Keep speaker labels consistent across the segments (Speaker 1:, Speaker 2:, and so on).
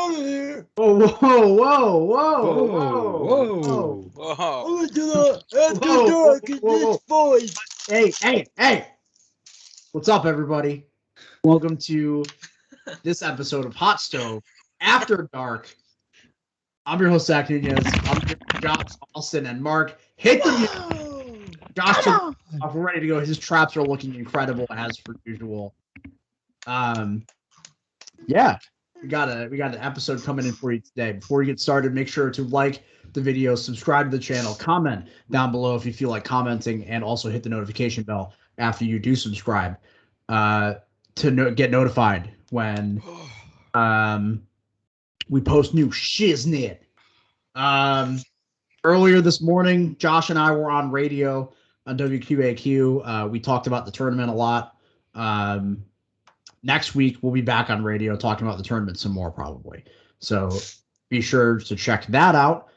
Speaker 1: out of here.
Speaker 2: Whoa, whoa, whoa,
Speaker 3: Whoa,
Speaker 2: whoa,
Speaker 3: whoa.
Speaker 1: Whoa.
Speaker 4: I'm into the after dark in this voice.
Speaker 2: Hey. What's up, everybody? Welcome to this episode of Hot Stove After Dark. I'm your host, Zach Nunez. I'm here with Josh, Austin, and Mark. Hit the music. Josh, we're ready to go. His traps are looking incredible as per usual. Yeah, we got an episode coming in for you today. Before we get started, make sure to like the video, subscribe to the channel, comment down below if you feel like commenting, and also hit the notification bell after you do subscribe to get notified when we post new shiznit. Earlier this morning, Josh and I were on radio on WQAQ. We talked about the tournament a lot. Next week, we'll be back on radio talking about the tournament some more, probably. So be sure to check that out.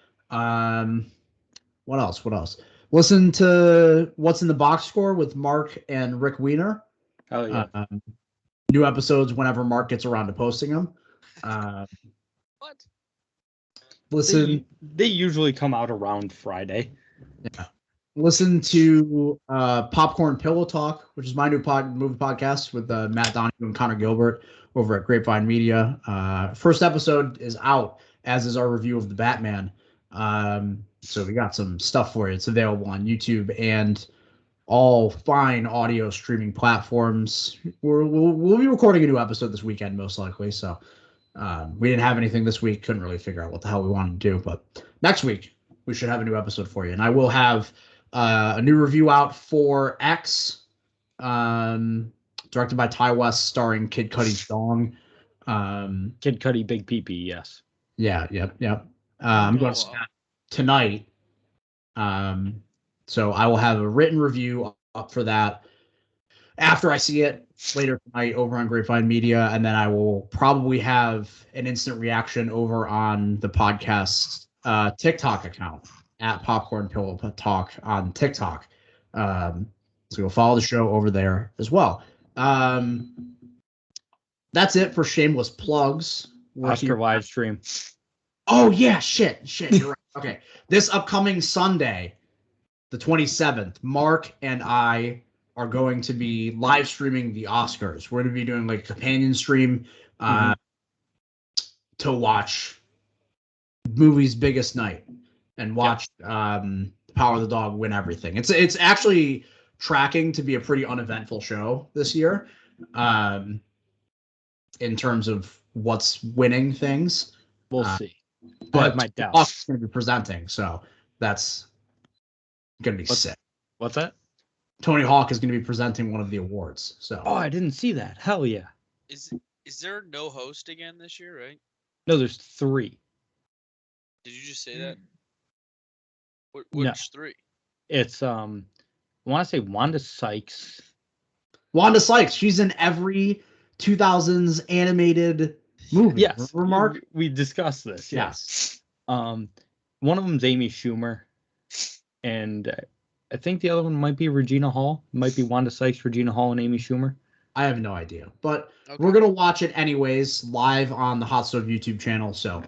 Speaker 2: What else? Listen to What's in the Box Score with Mark and Rick Wiener.
Speaker 3: Oh, yeah.
Speaker 2: New episodes whenever Mark gets around to posting them.
Speaker 1: What?
Speaker 2: Listen.
Speaker 3: They usually come out around Friday.
Speaker 2: Yeah. Listen to Popcorn Pillow Talk, which is my new movie podcast with Matt Donahue and Connor Gilbert over at Grapevine Media. First episode is out, as is our review of the Batman. So we got some stuff for you. It's available on YouTube and all fine audio streaming platforms. We'll be recording a new episode this weekend, most likely. So we didn't have anything this week. Couldn't really figure out what the hell we wanted to do. But next week, we should have a new episode for you. And I will have a new review out for X, directed by Ty West, starring Kid Cudi's Dong.
Speaker 3: Kid Cudi, Big Pee-Pee, yes.
Speaker 2: Yeah. I'm going to see that tonight. So I will have a written review up for that after I see it later tonight over on Grapevine Media, and then I will probably have an instant reaction over on the podcast TikTok account at Popcorn Pillow Talk on TikTok. So you'll follow the show over there as well. That's it for shameless plugs.
Speaker 3: Oscar live stream.
Speaker 2: Oh yeah, shit. You're right. Okay, this upcoming Sunday, the 27th, Mark and I are going to be live streaming the Oscars. We're going to be doing like a companion stream to watch movie's biggest night and watch Power of the Dog win everything. It's actually tracking to be a pretty uneventful show this year in terms of what's winning things.
Speaker 3: We'll see.
Speaker 2: But
Speaker 3: I have my doubts.
Speaker 2: is going to be presenting, so that's going to be sick.
Speaker 3: What's that?
Speaker 2: Tony Hawk is going to be presenting one of the awards. So.
Speaker 3: Oh, I didn't see that. Hell yeah.
Speaker 1: Is there no host again this year, right?
Speaker 3: No, there's 3.
Speaker 1: Did you just say that? Which
Speaker 3: No.
Speaker 1: 3?
Speaker 3: It's I want to say Wanda Sykes.
Speaker 2: Wanda Sykes, she's in every 2000s animated movie.
Speaker 3: Yes.
Speaker 2: Remember, Mark?
Speaker 3: We discussed this.
Speaker 2: Yes.
Speaker 3: One of them's Amy Schumer, and I think the other one might be Regina Hall. Might be Wanda Sykes, Regina Hall, and Amy Schumer.
Speaker 2: I have no idea, but
Speaker 1: Okay.
Speaker 2: we're going to watch it anyways live on the Hot Stove YouTube channel. So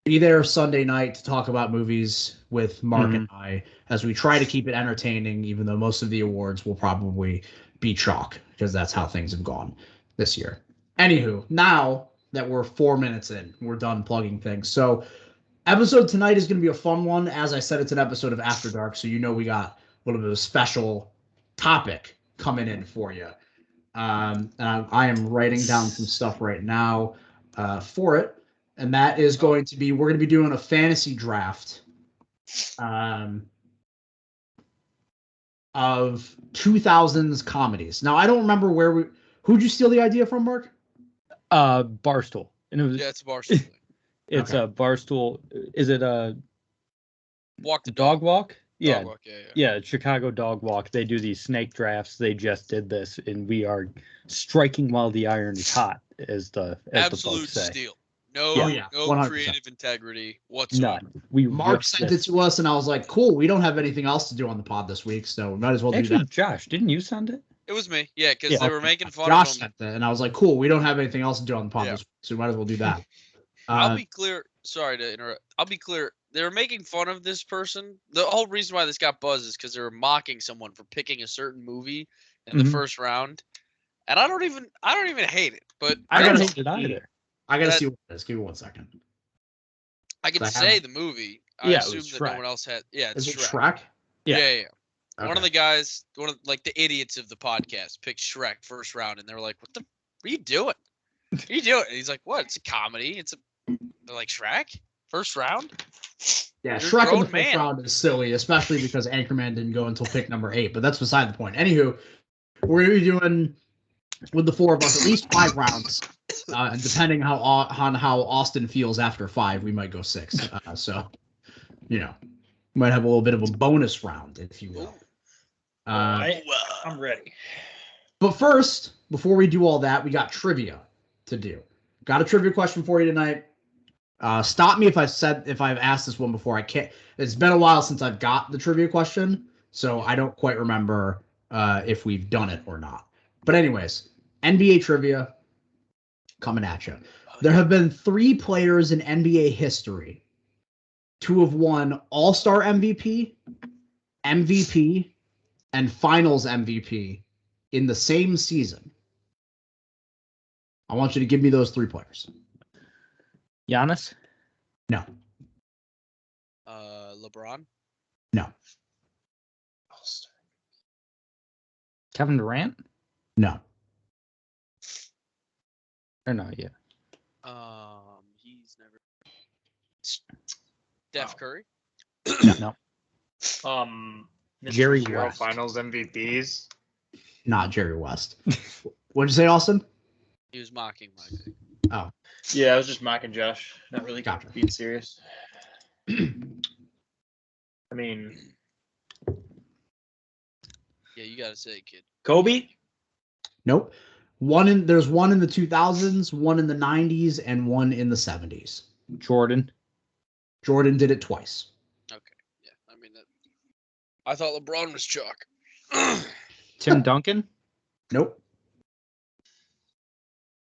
Speaker 2: be there Sunday night to talk about movies with Mark and I as we try to keep it entertaining, even though most of the awards will probably be chalk because that's how things have gone this year. Anywho, now that we're 4 minutes in, we're done plugging things. So episode tonight is going to be a fun one. As I said, it's an episode of After Dark, so you know we got a little bit of a special topic coming in for you. And I am writing down some stuff right now for it. And that is going to be, we're going to be doing a fantasy draft of 2000s comedies. Now, I don't remember who'd you steal the idea from, Mark?
Speaker 3: Barstool. And it was,
Speaker 1: It's a Barstool.
Speaker 3: it's a Barstool. Is it a
Speaker 1: Walk the
Speaker 3: Dog Walk? Yeah.
Speaker 1: Dog Walk, yeah.
Speaker 3: Yeah, Chicago Dog Walk. They do these snake drafts. They just did this, and we are striking while the iron is hot, as the
Speaker 1: Absolute
Speaker 3: folks say.
Speaker 1: steal. No,
Speaker 2: Yeah,
Speaker 1: no
Speaker 2: 100%.
Speaker 1: creative integrity whatsoever.
Speaker 3: None.
Speaker 2: Mark sent it to us, and I was like, cool, we don't have anything else to do on the pod this week, so we might as well do
Speaker 3: Actually,
Speaker 2: that.
Speaker 3: Josh, didn't you send it?
Speaker 1: It was me, yeah, because
Speaker 3: Yeah.
Speaker 1: they were making fun
Speaker 2: Josh
Speaker 1: of him.
Speaker 2: sent it, and I was like, cool, we don't have anything else to do on the pod this week, so we might as well do that.
Speaker 1: I'll be clear. Sorry to interrupt. I'll be clear. They were making fun of this person. The whole reason why this got buzz is because they were mocking someone for picking a certain movie in the first round. And I don't even hate it, but
Speaker 3: I don't hate it either.
Speaker 2: I gotta see what it is. Give me 1 second.
Speaker 1: I can say the movie. I
Speaker 3: Yeah,
Speaker 1: assume that no one else had. Yeah, it's
Speaker 2: Is it
Speaker 1: Shrek.
Speaker 2: Shrek?
Speaker 3: Yeah.
Speaker 1: Yeah.
Speaker 2: Okay.
Speaker 1: One of the guys, like the idiots of the podcast, picked Shrek first round, and they were like, what are you doing? What are you doing? And he's like, what? It's a comedy. They're like, Shrek? First round?
Speaker 2: Yeah,
Speaker 1: You're a
Speaker 2: Shrek in the
Speaker 1: grown
Speaker 2: first
Speaker 1: man.
Speaker 2: round is silly, especially because Anchorman didn't go until pick number 8, but that's beside the point. Anywho, we're going to be doing, with the 4 of us, at least 5 rounds. And depending on how Austin feels after 5, we might go 6. So, might have a little bit of a bonus round, if you will.
Speaker 3: I'm ready.
Speaker 2: But first, before we do all that, we got trivia to do. Got a trivia question for you tonight. Stop me if I've asked this one before. I can't. It's been a while since I've got the trivia question, so I don't quite remember if we've done it or not. But anyways, NBA trivia coming at you. There have been 3 players in NBA history to have won All-Star MVP, MVP, and Finals MVP in the same season. I want you to give me those 3 players.
Speaker 3: Giannis?
Speaker 2: No.
Speaker 1: LeBron?
Speaker 2: No.
Speaker 3: Kevin Durant?
Speaker 2: No.
Speaker 3: Or no, yeah.
Speaker 1: He's never. Steph Curry?
Speaker 3: No.
Speaker 5: Jerry
Speaker 3: Jerry West.
Speaker 5: Finals MVPs.
Speaker 2: Not Jerry West. What'd you say, Austin?
Speaker 1: He was mocking my pick.
Speaker 2: Oh.
Speaker 5: Yeah, I was just mocking Josh. Not really
Speaker 2: Gotcha.
Speaker 5: being serious. I mean,
Speaker 1: Yeah, you gotta say, kid.
Speaker 5: Kobe?
Speaker 2: Nope. There's one in the 2000s, one in the 90s, and one in the 70s.
Speaker 3: Jordan?
Speaker 2: Jordan did it twice.
Speaker 1: Okay. Yeah, I mean that. I thought LeBron was chalk.
Speaker 3: Tim Duncan?
Speaker 2: Nope.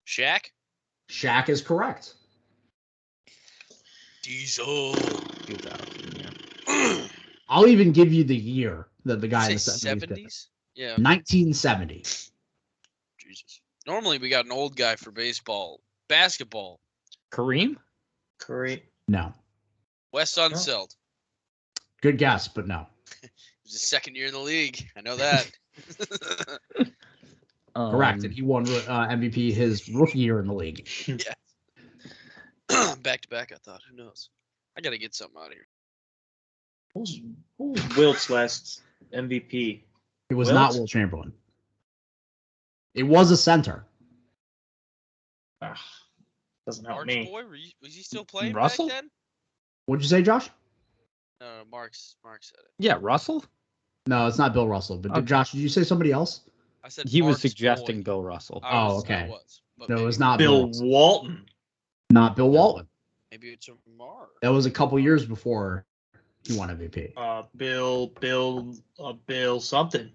Speaker 1: Shaq?
Speaker 2: Shaq is correct.
Speaker 1: Diesel.
Speaker 3: 2000, yeah.
Speaker 2: I'll even give you the year that the guy in the
Speaker 1: Say
Speaker 2: 70s did it.
Speaker 1: 70s? Yeah.
Speaker 2: 1970.
Speaker 1: Jesus. Normally we got an old guy for baseball. Basketball.
Speaker 3: Kareem?
Speaker 5: Curry?
Speaker 2: No.
Speaker 1: Wes Unseld.
Speaker 2: Good guess, but no.
Speaker 1: It was his second year in the league. I know that.
Speaker 2: Correct. And he won MVP his rookie year in the league.
Speaker 1: Yeah. Back to back, I thought. Who knows? I got to get something out of here.
Speaker 5: Who was Wilt's last MVP?
Speaker 2: It was
Speaker 5: Wilt?
Speaker 2: not Will Chamberlain. It was a center.
Speaker 5: Doesn't help
Speaker 1: Mark's
Speaker 5: me.
Speaker 1: boy? Was he still playing
Speaker 3: Russell?
Speaker 1: back then?
Speaker 2: What'd you say, Josh?
Speaker 1: No, Mark said it.
Speaker 3: Yeah, Russell?
Speaker 2: No, it's not Bill Russell. But
Speaker 3: Okay.
Speaker 2: Josh, did you say somebody else?
Speaker 1: I said
Speaker 3: He was
Speaker 1: Mark's
Speaker 3: suggesting
Speaker 1: boy.
Speaker 3: Bill Russell.
Speaker 2: Okay.
Speaker 1: But
Speaker 2: No, it
Speaker 1: maybe-
Speaker 2: was not
Speaker 5: Bill
Speaker 2: Bill.
Speaker 5: Walton.
Speaker 2: Not Bill Walton.
Speaker 1: Maybe it's a Mark.
Speaker 2: That was a couple years before he won MVP.
Speaker 5: Bill something.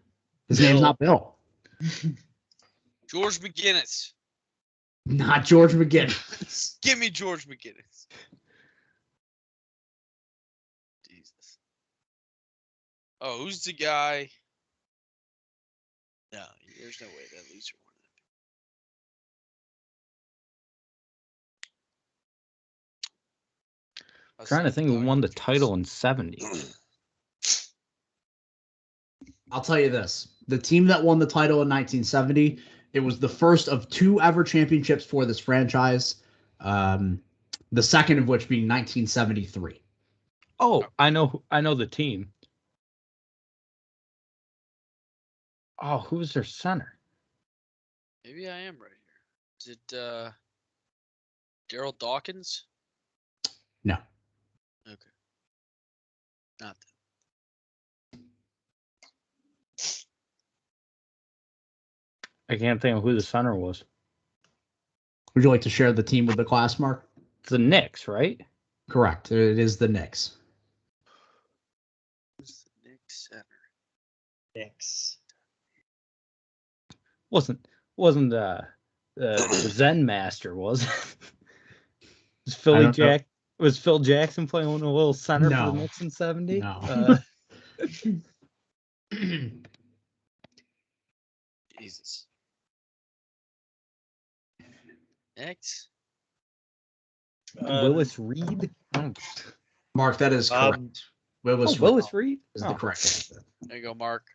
Speaker 2: His name's
Speaker 5: Bill.
Speaker 2: not Bill.
Speaker 1: George McGinnis.
Speaker 2: Not George McGinnis.
Speaker 1: Give me George McGinnis. Jesus. Oh, who's the guy? No, there's no way that loser won it. I was
Speaker 3: Trying to think who
Speaker 1: Dr.
Speaker 3: won the
Speaker 1: Jones.
Speaker 3: title in 70.
Speaker 2: I'll tell you this. The team that won the title in 1970, it was the first of 2 ever championships for this franchise. The second of which being 1973.
Speaker 3: Oh, I know the team. Oh, who's their center?
Speaker 1: Maybe I am right here. Is it Daryl Dawkins?
Speaker 2: No.
Speaker 1: Okay. Not that.
Speaker 3: I can't think of who the center was.
Speaker 2: Would you like to share the team with the class, Mark?
Speaker 3: The Knicks, right?
Speaker 2: Correct. It is the Knicks.
Speaker 1: Who's the Knicks center?
Speaker 5: Knicks.
Speaker 3: Wasn't the Zen Master, was it? Was Phil Jackson playing a little center for
Speaker 2: No.
Speaker 3: the Knicks in '70?
Speaker 2: No.
Speaker 1: Jesus. Next.
Speaker 3: Willis Reed.
Speaker 2: Mark, that is correct.
Speaker 3: Willis Reed
Speaker 2: is the correct answer.
Speaker 1: There you go, Mark.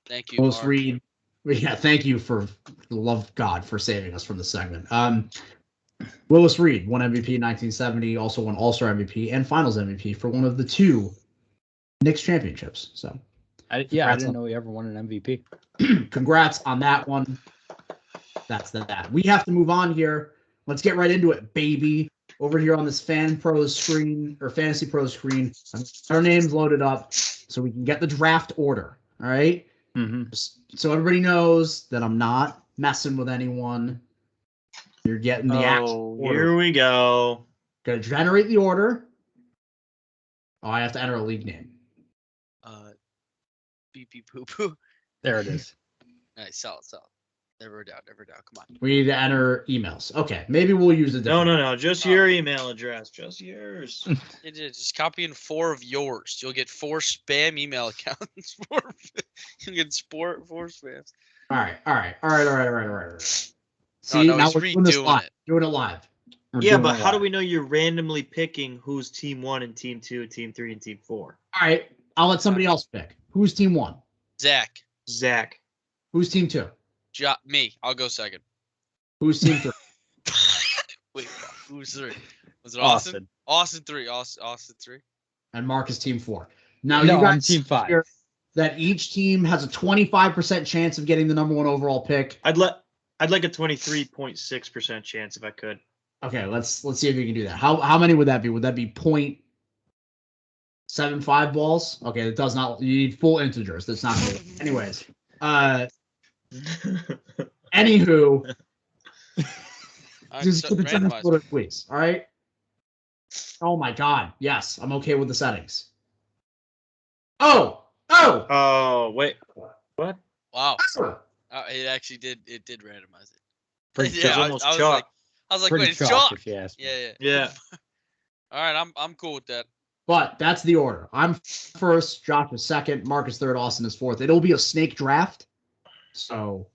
Speaker 1: Thank you,
Speaker 2: Willis
Speaker 1: Mark.
Speaker 2: Reed. Yeah, thank you for the love of God for saving us from the segment. Willis Reed won MVP in 1970, also won All-Star MVP and Finals MVP for one of the 2 Knicks championships. So,
Speaker 3: I didn't know he ever won an MVP.
Speaker 2: Congrats on that one. That's that. We have to move on here. Let's get right into it, baby. Over here on this Fan Pros screen or Fantasy Pros screen, our names loaded up so we can get the draft order. All right.
Speaker 3: Mm-hmm.
Speaker 2: So everybody knows that I'm not messing with anyone. You're getting the actual order.
Speaker 5: Here we go.
Speaker 2: Gonna generate the order. Oh, I have to enter a league name.
Speaker 1: BP poo poo.
Speaker 3: There it is.
Speaker 1: Nice, solid. Never down. Come on.
Speaker 2: We need to enter emails. Okay, maybe we'll use a different.
Speaker 5: No. Just your email address. Just yours.
Speaker 1: Just copy in 4 of yours. You'll get 4 spam email accounts. You'll get 4 spams.
Speaker 2: All right. See,
Speaker 1: No,
Speaker 2: now
Speaker 1: he's
Speaker 2: we're doing this
Speaker 1: redoing
Speaker 2: live.
Speaker 1: it.
Speaker 2: Doing it live. We're
Speaker 5: Yeah,
Speaker 2: doing
Speaker 5: but
Speaker 2: it
Speaker 5: how do
Speaker 2: live.
Speaker 5: we know you're randomly picking who's team 1 and team 2, team 3 and team 4?
Speaker 2: All right, I'll let somebody else pick. Who's team 1?
Speaker 1: Zach.
Speaker 2: Who's team 2?
Speaker 1: Me. I'll go second.
Speaker 2: Who's team 3?
Speaker 1: Wait, who's 3? Was it
Speaker 3: Austin.
Speaker 1: Austin 3. Austin 3.
Speaker 2: And Mark is team 4. Now
Speaker 3: No,
Speaker 2: you guys
Speaker 3: I'm team 5.
Speaker 2: hear that each team has a 25% chance of getting the number 1 overall pick.
Speaker 5: I'd like a 23.6% chance if I could.
Speaker 2: Okay, let's see if we can do that. How many would that be? Would that be 0.75 balls? Okay, it does not. You need full integers. That's not good. Anyways, anywho, just get the draft order, please. All right. Oh my God. Yes, I'm okay with the settings. Oh.
Speaker 5: Wait. What?
Speaker 1: Wow.
Speaker 2: Oh.
Speaker 1: It actually did. It did randomize it.
Speaker 3: Pretty
Speaker 1: Yeah,
Speaker 5: almost
Speaker 1: I was
Speaker 5: chalk.
Speaker 1: like,
Speaker 3: Pretty
Speaker 1: wait, it's chalk.
Speaker 3: if you ask me.
Speaker 1: Yeah. All right, I'm cool with that.
Speaker 2: But that's the order. I'm first, Josh is second, Mark is third, Austin is fourth. It'll be a snake draft. So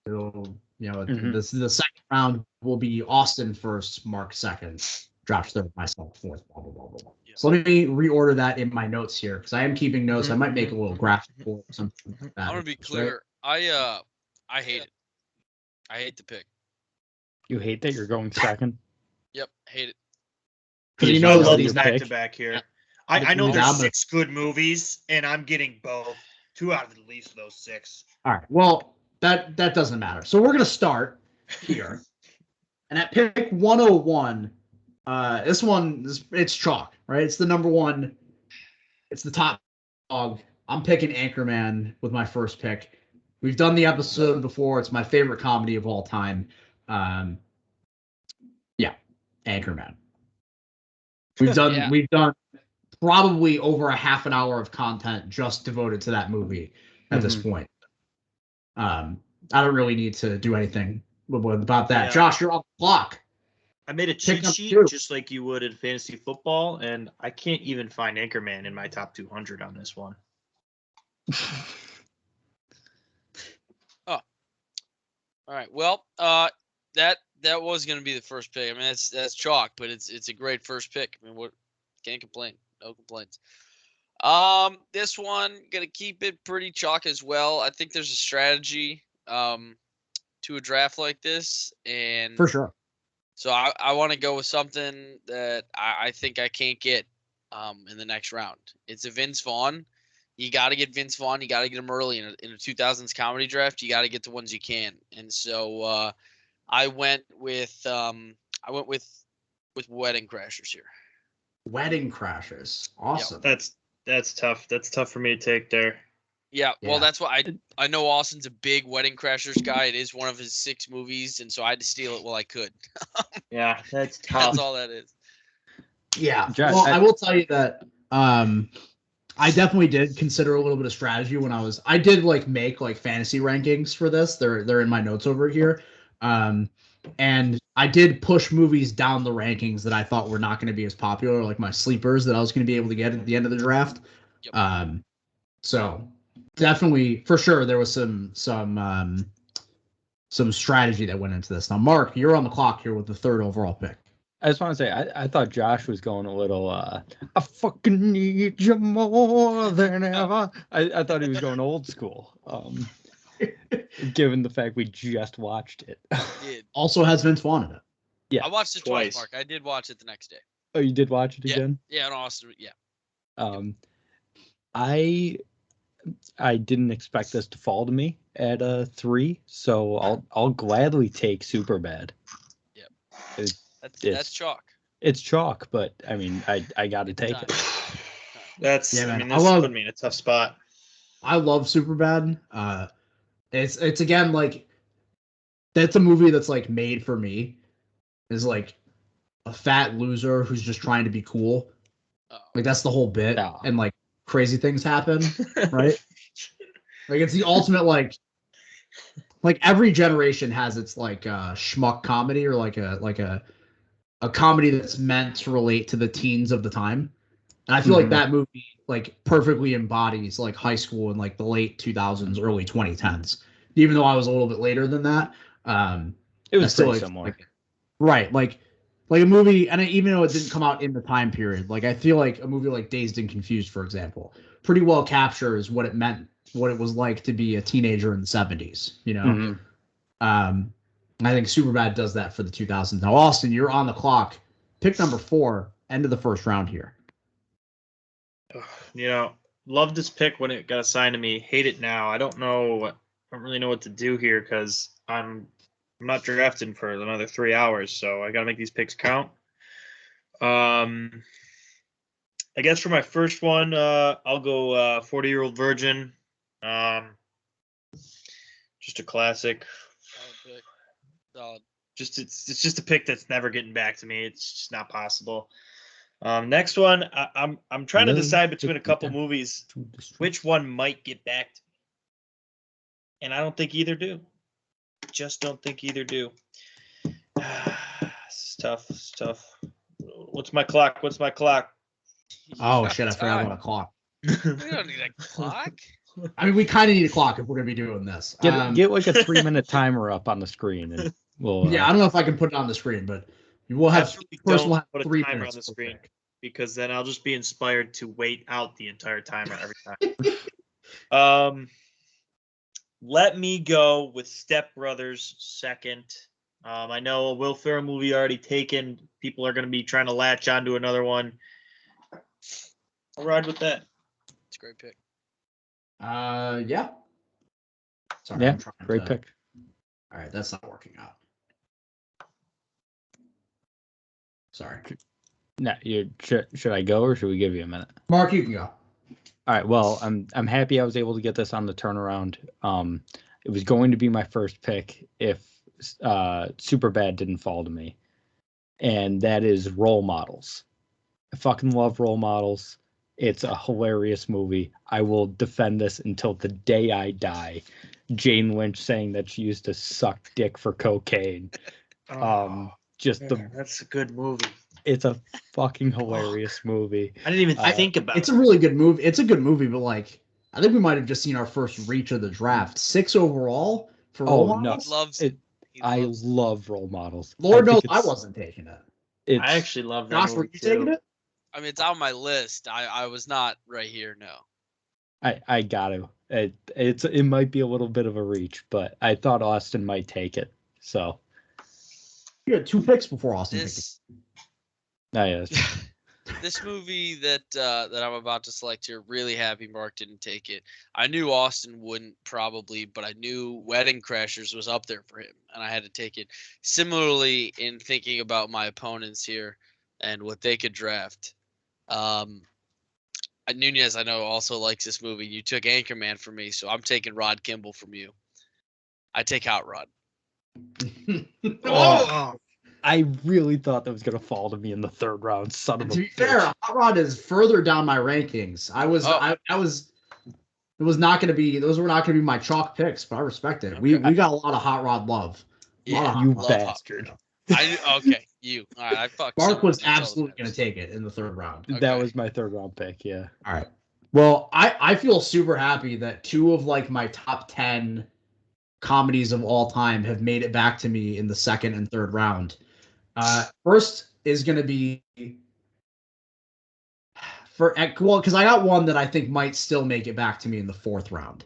Speaker 2: it'll, the second round will be Austin first, Mark second, Josh third, myself fourth, blah, blah, blah, blah.
Speaker 1: Yeah.
Speaker 2: So let me reorder that in my notes here because I am keeping notes. I might make a little graphic or something like that.
Speaker 1: I'm gonna be clear. I hate it. I hate the pick.
Speaker 3: You hate that you're going second?
Speaker 1: Yep, hate it.
Speaker 2: Because you
Speaker 3: You
Speaker 2: know
Speaker 5: I
Speaker 3: know
Speaker 2: that
Speaker 5: love
Speaker 3: your
Speaker 2: these
Speaker 5: these
Speaker 3: pick.
Speaker 5: back to back here.
Speaker 2: Yeah.
Speaker 5: I know
Speaker 2: Yeah,
Speaker 5: there's
Speaker 2: but-
Speaker 5: 6 good movies, and I'm getting both. 2 out of at least those 6.
Speaker 2: All right. Well, that doesn't matter. So we're gonna start here, and at pick 101, this one it's chalk, right? It's the number 1. It's the top dog. I'm picking Anchorman with my first pick. We've done the episode before. It's my favorite comedy of all time. Anchorman. We've done probably over a half an hour of content just devoted to that movie at this point. I don't really need to do anything about that.
Speaker 5: Yeah.
Speaker 2: Josh, you're on the clock.
Speaker 5: I made a
Speaker 2: Pick
Speaker 5: cheat
Speaker 2: up
Speaker 5: sheet
Speaker 2: 2.
Speaker 5: just like you would in fantasy football, and I can't even find Anchorman in my top 200 on this one.
Speaker 1: All right. Well, that was gonna be the first pick. I mean, that's chalk, but it's a great first pick. I mean, what can't complain. No complaints. This one gonna keep it pretty chalk as well. I think there's a strategy to a draft like this, and
Speaker 2: For sure.
Speaker 1: so I want to go with something that I think I can't get in the next round. It's a Vince Vaughn. You got to get Vince Vaughn. You got to get him early in a 2000s comedy draft. You got to get the ones you can. And so I went with Wedding Crashers here.
Speaker 2: Wedding Crashers. Awesome.
Speaker 5: That's tough. That's tough for me to take there.
Speaker 1: Yeah, well,
Speaker 2: Yeah.
Speaker 1: that's why I know Austin's a big Wedding Crashers guy. It is one of his 6 movies, and so I had to steal it while I could.
Speaker 5: Yeah, that's tough.
Speaker 1: That's all that is.
Speaker 2: Yeah.
Speaker 3: Josh,
Speaker 2: Well, I will tell you that I definitely did consider a little bit of strategy when I did make fantasy rankings for this. They're in my notes over here. And I did push movies down the rankings that I thought were not going to be as popular, like my sleepers that I was going to be able to get at the end of the draft.
Speaker 1: Yep.
Speaker 2: So definitely, for sure, there was some strategy that went into this. Now, Mark, you're on the clock here with the third overall pick.
Speaker 3: I just want to say, I thought Josh was going a little, I fucking need you more than ever. I thought he was going old school, given the fact we just watched it.
Speaker 1: Did.
Speaker 2: Also has Vince Vaughn in it.
Speaker 3: Yeah.
Speaker 1: I watched it twice, Mark. I did watch it the next day.
Speaker 3: Oh, you did watch it again?
Speaker 1: Yeah, in Austin. Yeah.
Speaker 3: I didn't expect this to fall to me at a 3, so I'll gladly take Superbad.
Speaker 1: Yep. That's chalk.
Speaker 3: It's chalk, but I mean, I got to take it.
Speaker 5: That's
Speaker 2: Yeah, man.
Speaker 5: I mean, this put me in a tough spot.
Speaker 2: I love Superbad. It's again like that's a movie that's like made for me. Is like a fat loser who's just trying to be cool. Like that's the whole bit, and like crazy things happen, right? Like it's the ultimate like every generation has its like schmuck comedy or like a comedy that's meant to relate to the teens of the time. And I feel like that movie like perfectly embodies like high school in like the late 2000s, early 2010s. Even though I was a little bit later than that,
Speaker 3: it was
Speaker 2: still
Speaker 3: pretty
Speaker 2: like,
Speaker 3: similar.
Speaker 2: Right, like a movie, and even though it didn't come out in the time period, like I feel like a movie like Dazed and Confused, for example, pretty well captures what it meant, what it was like to be a teenager in the 70s. You know, I think Superbad does that for the 2000s. Now, Austin, you're on the clock. Pick number 4, end of the first round here.
Speaker 5: You know, love this pick when it got assigned to me. Hate it now. I don't really know what to do here because I'm not drafting for another 3 hours, so I got to make these picks count. I guess for my first one, I'll go 40-Year-Old Virgin. Just a classic.
Speaker 1: Solid.
Speaker 5: It's just a pick that's never getting back to me. It's just not possible. Next one, I'm trying to decide between a couple movies which one might get back to me, and I don't think either do. Just don't think either do. It's tough. It's tough. What's my clock?
Speaker 2: Oh shit! I forgot about a clock.
Speaker 1: We don't need a clock.
Speaker 2: I mean, we kind of need a clock if we're gonna be doing this.
Speaker 3: Get like a 3-minute timer up on the screen, and we'll.
Speaker 2: Yeah, I don't know if I can put it on the screen, but we'll have
Speaker 5: don't put a timer on the screen because then I'll just be inspired to wait out the entire timer every time. Let me go with Step Brothers second. I know a Will Ferrell movie already taken. People are going to be trying to latch onto another one. I'll ride with that.
Speaker 1: It's a great pick.
Speaker 2: Yeah. Sorry,
Speaker 3: yeah, great pick.
Speaker 2: All right, that's not working out. Sorry.
Speaker 3: No, should I go or should we give you a minute?
Speaker 2: Mark, you can go.
Speaker 3: All right. Well, I'm happy I was able to get this on the turnaround. It was going to be my first pick if Superbad didn't fall to me, and that is Role Models. I fucking love Role Models. It's a hilarious movie. I will defend this until the day I die. Jane Lynch saying that she used to suck dick for cocaine.
Speaker 5: That's a good movie.
Speaker 3: It's a fucking hilarious movie.
Speaker 5: I didn't even think about it.
Speaker 2: It's a really good movie. It's a good movie, but like I think we might have just seen our first reach of the draft. 6 overall for Role Models.
Speaker 1: Loves
Speaker 3: it. I love Role Models.
Speaker 2: Lord knows I wasn't taking it.
Speaker 5: I actually love that.
Speaker 2: Josh, were you taking it?
Speaker 1: I mean, it's on my list. I was not right here. No.
Speaker 3: I got to. It might be a little bit of a reach, but I thought Austin might take it. So
Speaker 2: you had 2 picks before Austin.
Speaker 1: This movie that I'm about to select here, really happy Mark didn't take it. I knew Austin wouldn't probably, but I knew Wedding Crashers was up there for him, and I had to take it. Similarly, in thinking about my opponents here and what they could draft, Nunez, I know, also likes this movie. You took Anchorman from me, so I'm taking Rod Kimball from you. I take Hot Rod.
Speaker 3: I really thought that was going to fall to me in the 3rd round. Son of a bitch.
Speaker 2: To be fair, Hot Rod is further down my rankings. It was not going to be. Those were not going to be my chalk picks, but I respect it.
Speaker 1: Okay.
Speaker 2: We got a lot of Hot Rod love.
Speaker 1: Yeah,
Speaker 3: You
Speaker 1: love
Speaker 3: bastard.
Speaker 1: Okay, you. All right, I fucked.
Speaker 2: Mark
Speaker 1: someone
Speaker 2: was
Speaker 1: else all the
Speaker 2: absolutely
Speaker 1: time.
Speaker 2: going to take it in the third round.
Speaker 3: That
Speaker 1: Okay.
Speaker 3: was my third round pick. Yeah.
Speaker 2: All right. Well, I feel super happy that two of like my top 10 comedies of all time have made it back to me in the second and third round. First is going to be because I got one that I think might still make it back to me in the fourth round.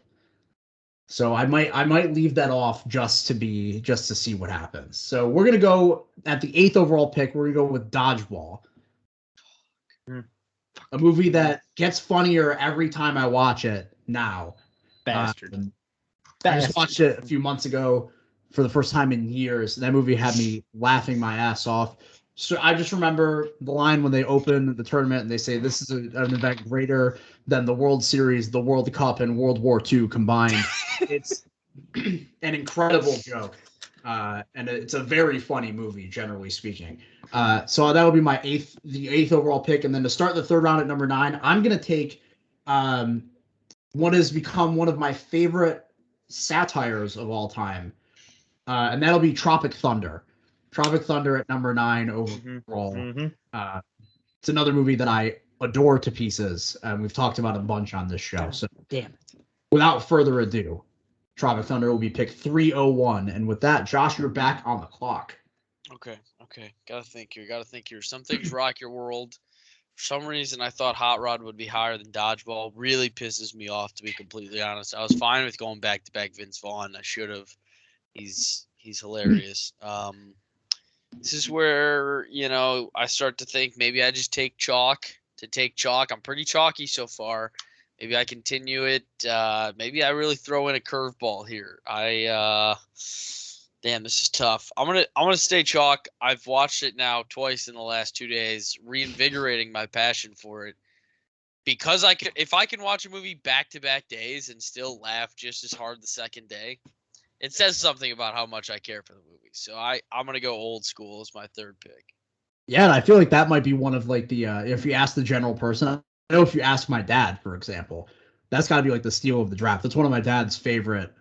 Speaker 2: So I might leave that off just to see what happens. So we're gonna go at the 8th overall pick. We're gonna go with Dodgeball, a movie that gets funnier every time I watch it now.
Speaker 3: Bastard.
Speaker 2: I just watched it a few months ago for the first time in years. That movie had me laughing my ass off. So I just remember the line when they open the tournament and they say this is an event greater than the World Series, the World Cup, and World War II combined. It's an incredible joke, and it's a very funny movie, generally speaking. So that would be the eighth overall pick, and then to start the third round at number 9, I'm gonna take what has become one of my favorite satires of all time, and that'll be Tropic Thunder. Tropic Thunder at number 9 overall. It's another movie that I adore to pieces, and we've talked about a bunch on this show. So,
Speaker 3: damn it!
Speaker 2: Without further ado, Tropic Thunder will be pick 301, and with that, Josh, you're back on the clock.
Speaker 1: Okay. Gotta think here. Some things rock your world. For some reason, I thought Hot Rod would be higher than Dodgeball. Really pisses me off, to be completely honest. I was fine with going back to back Vince Vaughn. I should have. He's hilarious. This is where, I start to think maybe I just take chalk to take chalk. I'm pretty chalky so far. Maybe I continue it. Maybe I really throw in a curveball here. Damn, this is tough. I'm gonna stay chalk. I've watched it now twice in the last 2 days, reinvigorating my passion for it. Because if I can watch a movie back to back days and still laugh just as hard the second day, it says something about how much I care for the movie. So I'm gonna go old school as my third pick.
Speaker 2: Yeah, and I feel like that might be one of like the if you ask the general person, I know if you ask my dad, for example, that's got to be like the steal of the draft. That's one of my dad's favorite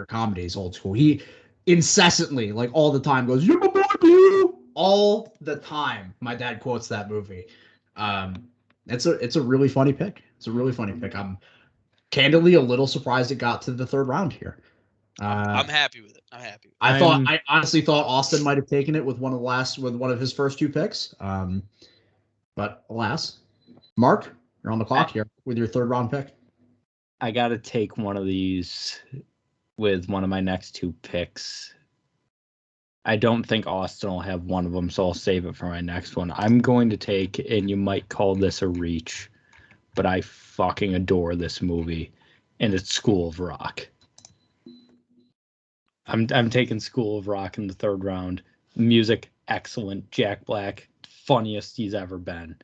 Speaker 2: comedies, old school. He incessantly, like all the time, goes, "You're my boy, Blue!" All the time. My dad quotes that movie. It's a really funny pick. It's a really funny pick. I'm candidly a little surprised it got to the third round here.
Speaker 1: I'm happy with it.
Speaker 2: I honestly thought Austin might have taken it with one of his first 2 picks. But alas, Mark, you're on the clock here with your third round pick.
Speaker 3: I got to take one of these with one of my next 2 picks. I don't think Austin will have one of them, so I'll save it for my next one. I'm going to take, and you might call this a reach, but I fucking adore this movie, and it's School of Rock. I'm taking School of Rock in the third round. Music, excellent. Jack Black, funniest he's ever been.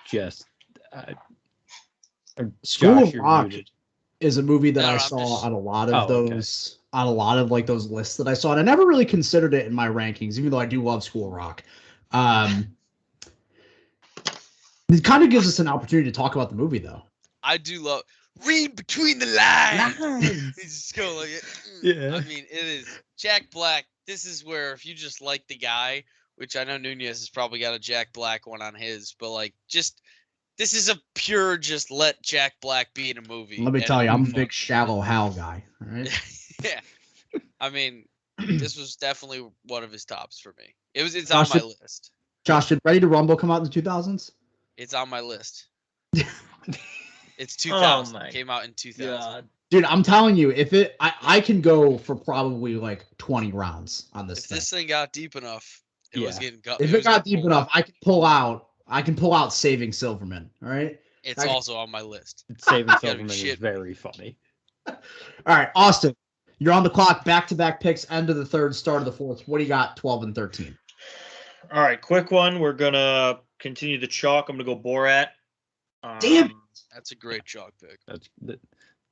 Speaker 3: Just
Speaker 2: School of Rock is a movie that I saw on a lot of on a lot of like those lists that I saw, and I never really considered it in my rankings, even though I do love School of Rock. It kind of gives us an opportunity to talk about the movie, though.
Speaker 1: I do love read between the lines. Just go like it.
Speaker 3: Yeah.
Speaker 1: I mean, it is Jack Black. This is where if you just like the guy, which I know Nunez has probably got a Jack Black one on his, but like just this is a pure just let Jack Black be in a movie.
Speaker 2: Let me tell you, I'm a big Shallow Hal guy. All right.
Speaker 1: Yeah. I mean, this was definitely one of his tops for me. It's on my list.
Speaker 2: Josh, did Ready to Rumble come out in the 2000s?
Speaker 1: It's on my list. It's 2000.
Speaker 5: Oh my
Speaker 1: Came out in 2000.
Speaker 5: God.
Speaker 2: Dude, I'm telling you, I can go for probably like 20 rounds on this
Speaker 1: If
Speaker 2: thing.
Speaker 1: this thing got deep enough, it was getting got.
Speaker 2: If it got deep enough, I can pull out Saving Silverman. All right.
Speaker 1: It's also on my list.
Speaker 3: Saving Silverman is very funny.
Speaker 2: All right, Austin, you're on the clock. Back-to-back picks, end of the third, start of the fourth. What do you got? 12 and 13.
Speaker 5: All right, quick one. We're gonna continue the chalk. I'm gonna go Borat.
Speaker 2: Damn.
Speaker 1: That's a great chalk pick.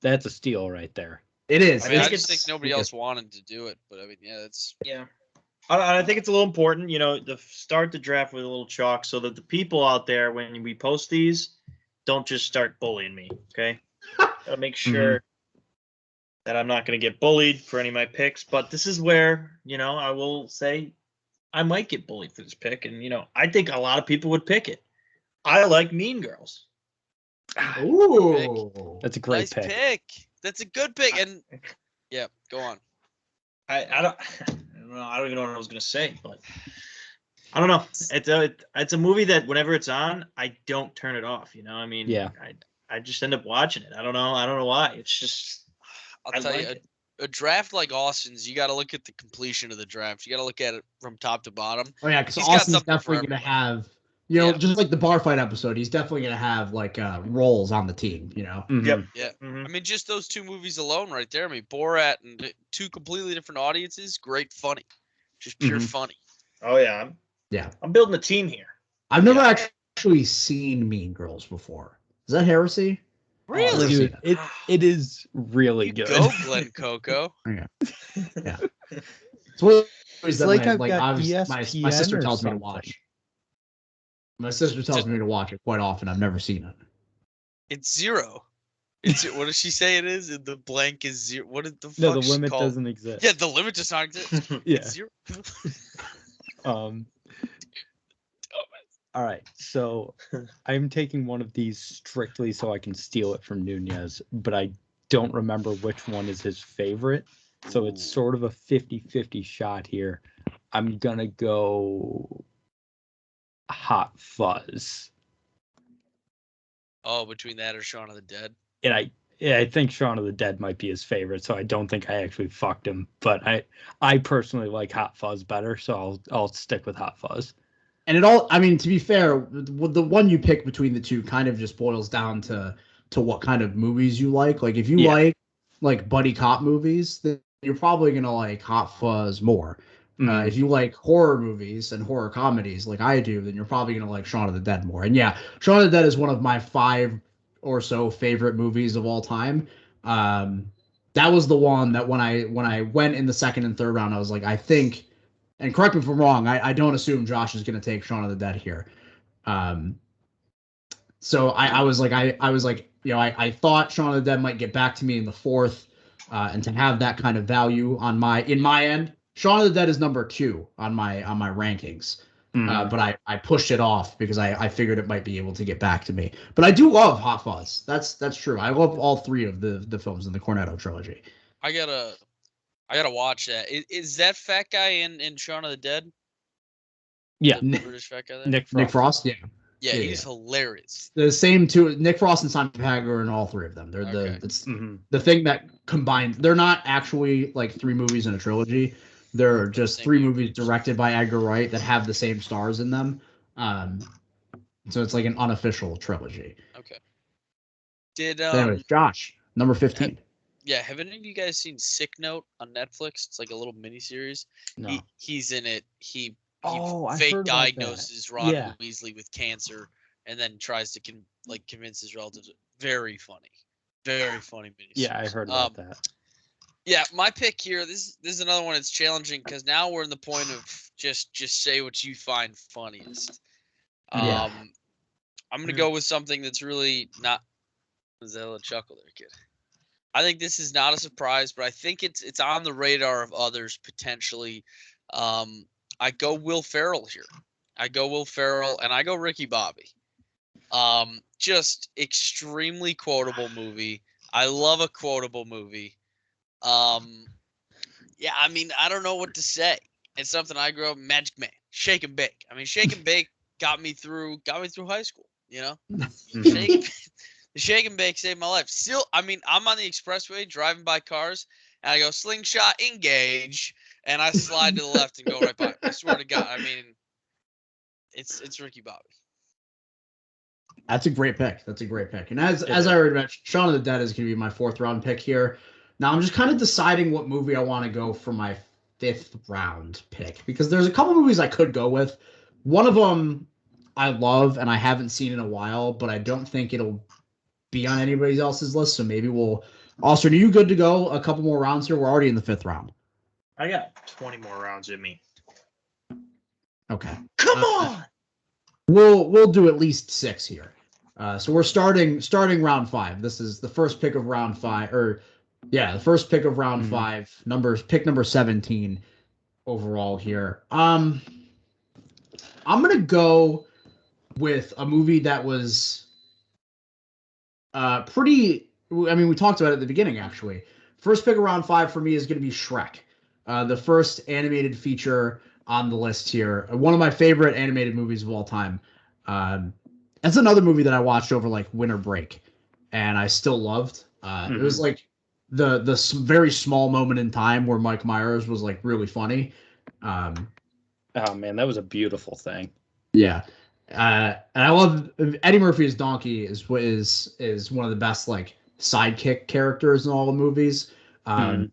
Speaker 3: That's a steal right there.
Speaker 2: It is.
Speaker 1: I just think nobody else wanted to do it, but I mean, yeah.
Speaker 5: I think it's a little important, to start the draft with a little chalk so that the people out there, when we post these, don't just start bullying me. Okay, gotta make sure that I'm not going to get bullied for any of my picks, but this is where, I will say I might get bullied for this pick. And, I think a lot of people would pick it. I like Mean Girls.
Speaker 2: Ooh.
Speaker 3: That's a great
Speaker 1: Nice pick. That's a good pick. And yeah, go on.
Speaker 5: I don't know. I don't even know what I was going to say, but I don't know. It's a movie that whenever it's on, I don't turn it off. I mean,
Speaker 3: Yeah.
Speaker 5: I just end up watching it. I don't know why. It's just,
Speaker 1: I'll tell you, a draft like Austin's, you got to look at the completion of the draft. You got to look at it from top to bottom.
Speaker 2: Oh yeah, because
Speaker 1: He's got
Speaker 2: Austin's
Speaker 1: something for
Speaker 2: definitely gonna
Speaker 1: everyone.
Speaker 2: have, just like the bar fight episode, he's definitely gonna have like roles on the team.
Speaker 5: Yep.
Speaker 1: Yeah.
Speaker 5: Mhm.
Speaker 1: I mean, just those two movies alone right there. I mean, Borat and two completely different audiences. Great funny. Just pure funny.
Speaker 5: Oh yeah.
Speaker 2: Yeah.
Speaker 5: I'm building a team here.
Speaker 2: I've never actually seen Mean Girls before. Is that heresy?
Speaker 1: Really?
Speaker 3: Dude, it is really good.
Speaker 1: Go, Glenn Coco.
Speaker 2: Yeah. It's one of those movies that
Speaker 3: like
Speaker 2: my,
Speaker 3: I've got
Speaker 2: my
Speaker 3: ESPN
Speaker 2: sister
Speaker 3: or
Speaker 2: tells me to
Speaker 3: something.
Speaker 2: watch. My sister tells me to watch it quite often. I've never seen it.
Speaker 1: It's zero. What does she say it is? The blank is zero. What is the fuck?
Speaker 3: No, the
Speaker 1: she
Speaker 3: limit
Speaker 1: called?
Speaker 3: doesn't exist.
Speaker 1: Yeah, the limit does not exist.
Speaker 3: Yeah.
Speaker 1: It's zero.
Speaker 3: All right, so I'm taking one of these strictly so I can steal it from Nunez, but I don't remember which one is his favorite. So it's sort of a 50-50 shot here. I'm going to go Hot Fuzz.
Speaker 1: Oh, between that or Shaun of the Dead.
Speaker 3: And I think Shaun of the Dead might be his favorite, so I don't think I actually fucked him. But I personally like Hot Fuzz better, so I'll stick with Hot Fuzz.
Speaker 2: And to be fair, the one you pick between the two kind of just boils down to what kind of movies you like. Like if you like buddy cop movies, then you're probably gonna like Hot Fuzz more. If you like horror movies and horror comedies like I do, then you're probably gonna like Shaun of the Dead more. And yeah, Shaun of the Dead is one of my 5 or so favorite movies of all time. That was the one that when I went in the second and third round, I was like, I think. And correct me if I'm wrong, I don't assume Josh is going to take Shaun of the Dead here. So I was like, I thought Shaun of the Dead might get back to me in the 4th, and to have that kind of value in my end, Shaun of the Dead is number 2 on my rankings. But I pushed it off because I figured it might be able to get back to me. But I do love Hot Fuzz. That's true. I love all 3 of the films in the Cornetto trilogy.
Speaker 1: I gotta watch that. Is that fat guy in Shaun of the Dead?
Speaker 3: Yeah,
Speaker 1: The British fat guy there?
Speaker 3: Nick Frost.
Speaker 1: Yeah, he's hilarious.
Speaker 2: The same two, Nick Frost and Simon Pegg are in all 3 of them. They're the thing that combined. They're not actually like 3 movies in a trilogy. They're just 3 movies directed by Edgar Wright that have the same stars in them. So it's like an unofficial trilogy.
Speaker 1: Okay. Did
Speaker 2: Anyways, Josh, number 15.
Speaker 1: Have any of you guys seen Sick Note on Netflix? It's like a little miniseries.
Speaker 3: No.
Speaker 1: He's in it. He
Speaker 3: I
Speaker 1: fake
Speaker 3: heard about
Speaker 1: diagnoses Ron Weasley with cancer, and then tries to convince his relatives. Very funny miniseries.
Speaker 3: Yeah, I heard about that.
Speaker 1: Yeah, my pick here. This is another one that's challenging because now we're in the point of just say what you find funniest. I'm gonna go with something that's really not. Was that a little chuckle there, kid? I think this is not a surprise, but I think it's on the radar of others potentially. I go Will Ferrell here. I go Will Ferrell, and I go Ricky Bobby. Just extremely quotable movie. I love a quotable movie. Yeah, I mean, I don't know what to say. It's something I grew up. Magic Man, Shake and Bake. I mean, Shake and Bake got me through high school. The Shake and Bake saved my life. Still, I mean, I'm on the expressway driving by cars, and I go slingshot engage, and I slide to the left and go right by. I swear to God, I mean, it's Ricky Bobby.
Speaker 2: That's a great pick. And as I already mentioned, Shaun of the Dead is going to be my 4th round pick here. Now I'm just kind of deciding what movie I want to go for my 5th round pick because there's a couple movies I could go with. One of them I love and I haven't seen in a while, but I don't think it'll be on anybody else's list. So maybe we'll. Austin, are you good to go? A couple more rounds here. We're already in the 5th round.
Speaker 5: I got 20 more rounds in me.
Speaker 2: Okay.
Speaker 5: Come on.
Speaker 2: We'll do at least 6 here. So we're starting round 5. This is the first pick of round 5, or Yeah, the first pick of round 5, pick number 17 overall here. I'm gonna go with a movie that was pretty. I mean, we talked about it at the beginning actually. First pick of round 5 for me is gonna be Shrek, the first animated feature on the list here. One of my favorite animated movies of all time. That's another movie that I watched over like winter break, and I still loved. It was like the very small moment in time where Mike Myers was like really funny.
Speaker 3: Oh man, that was a beautiful thing.
Speaker 2: Yeah, and I love Eddie Murphy as Donkey is one of the best like sidekick characters in all the movies. A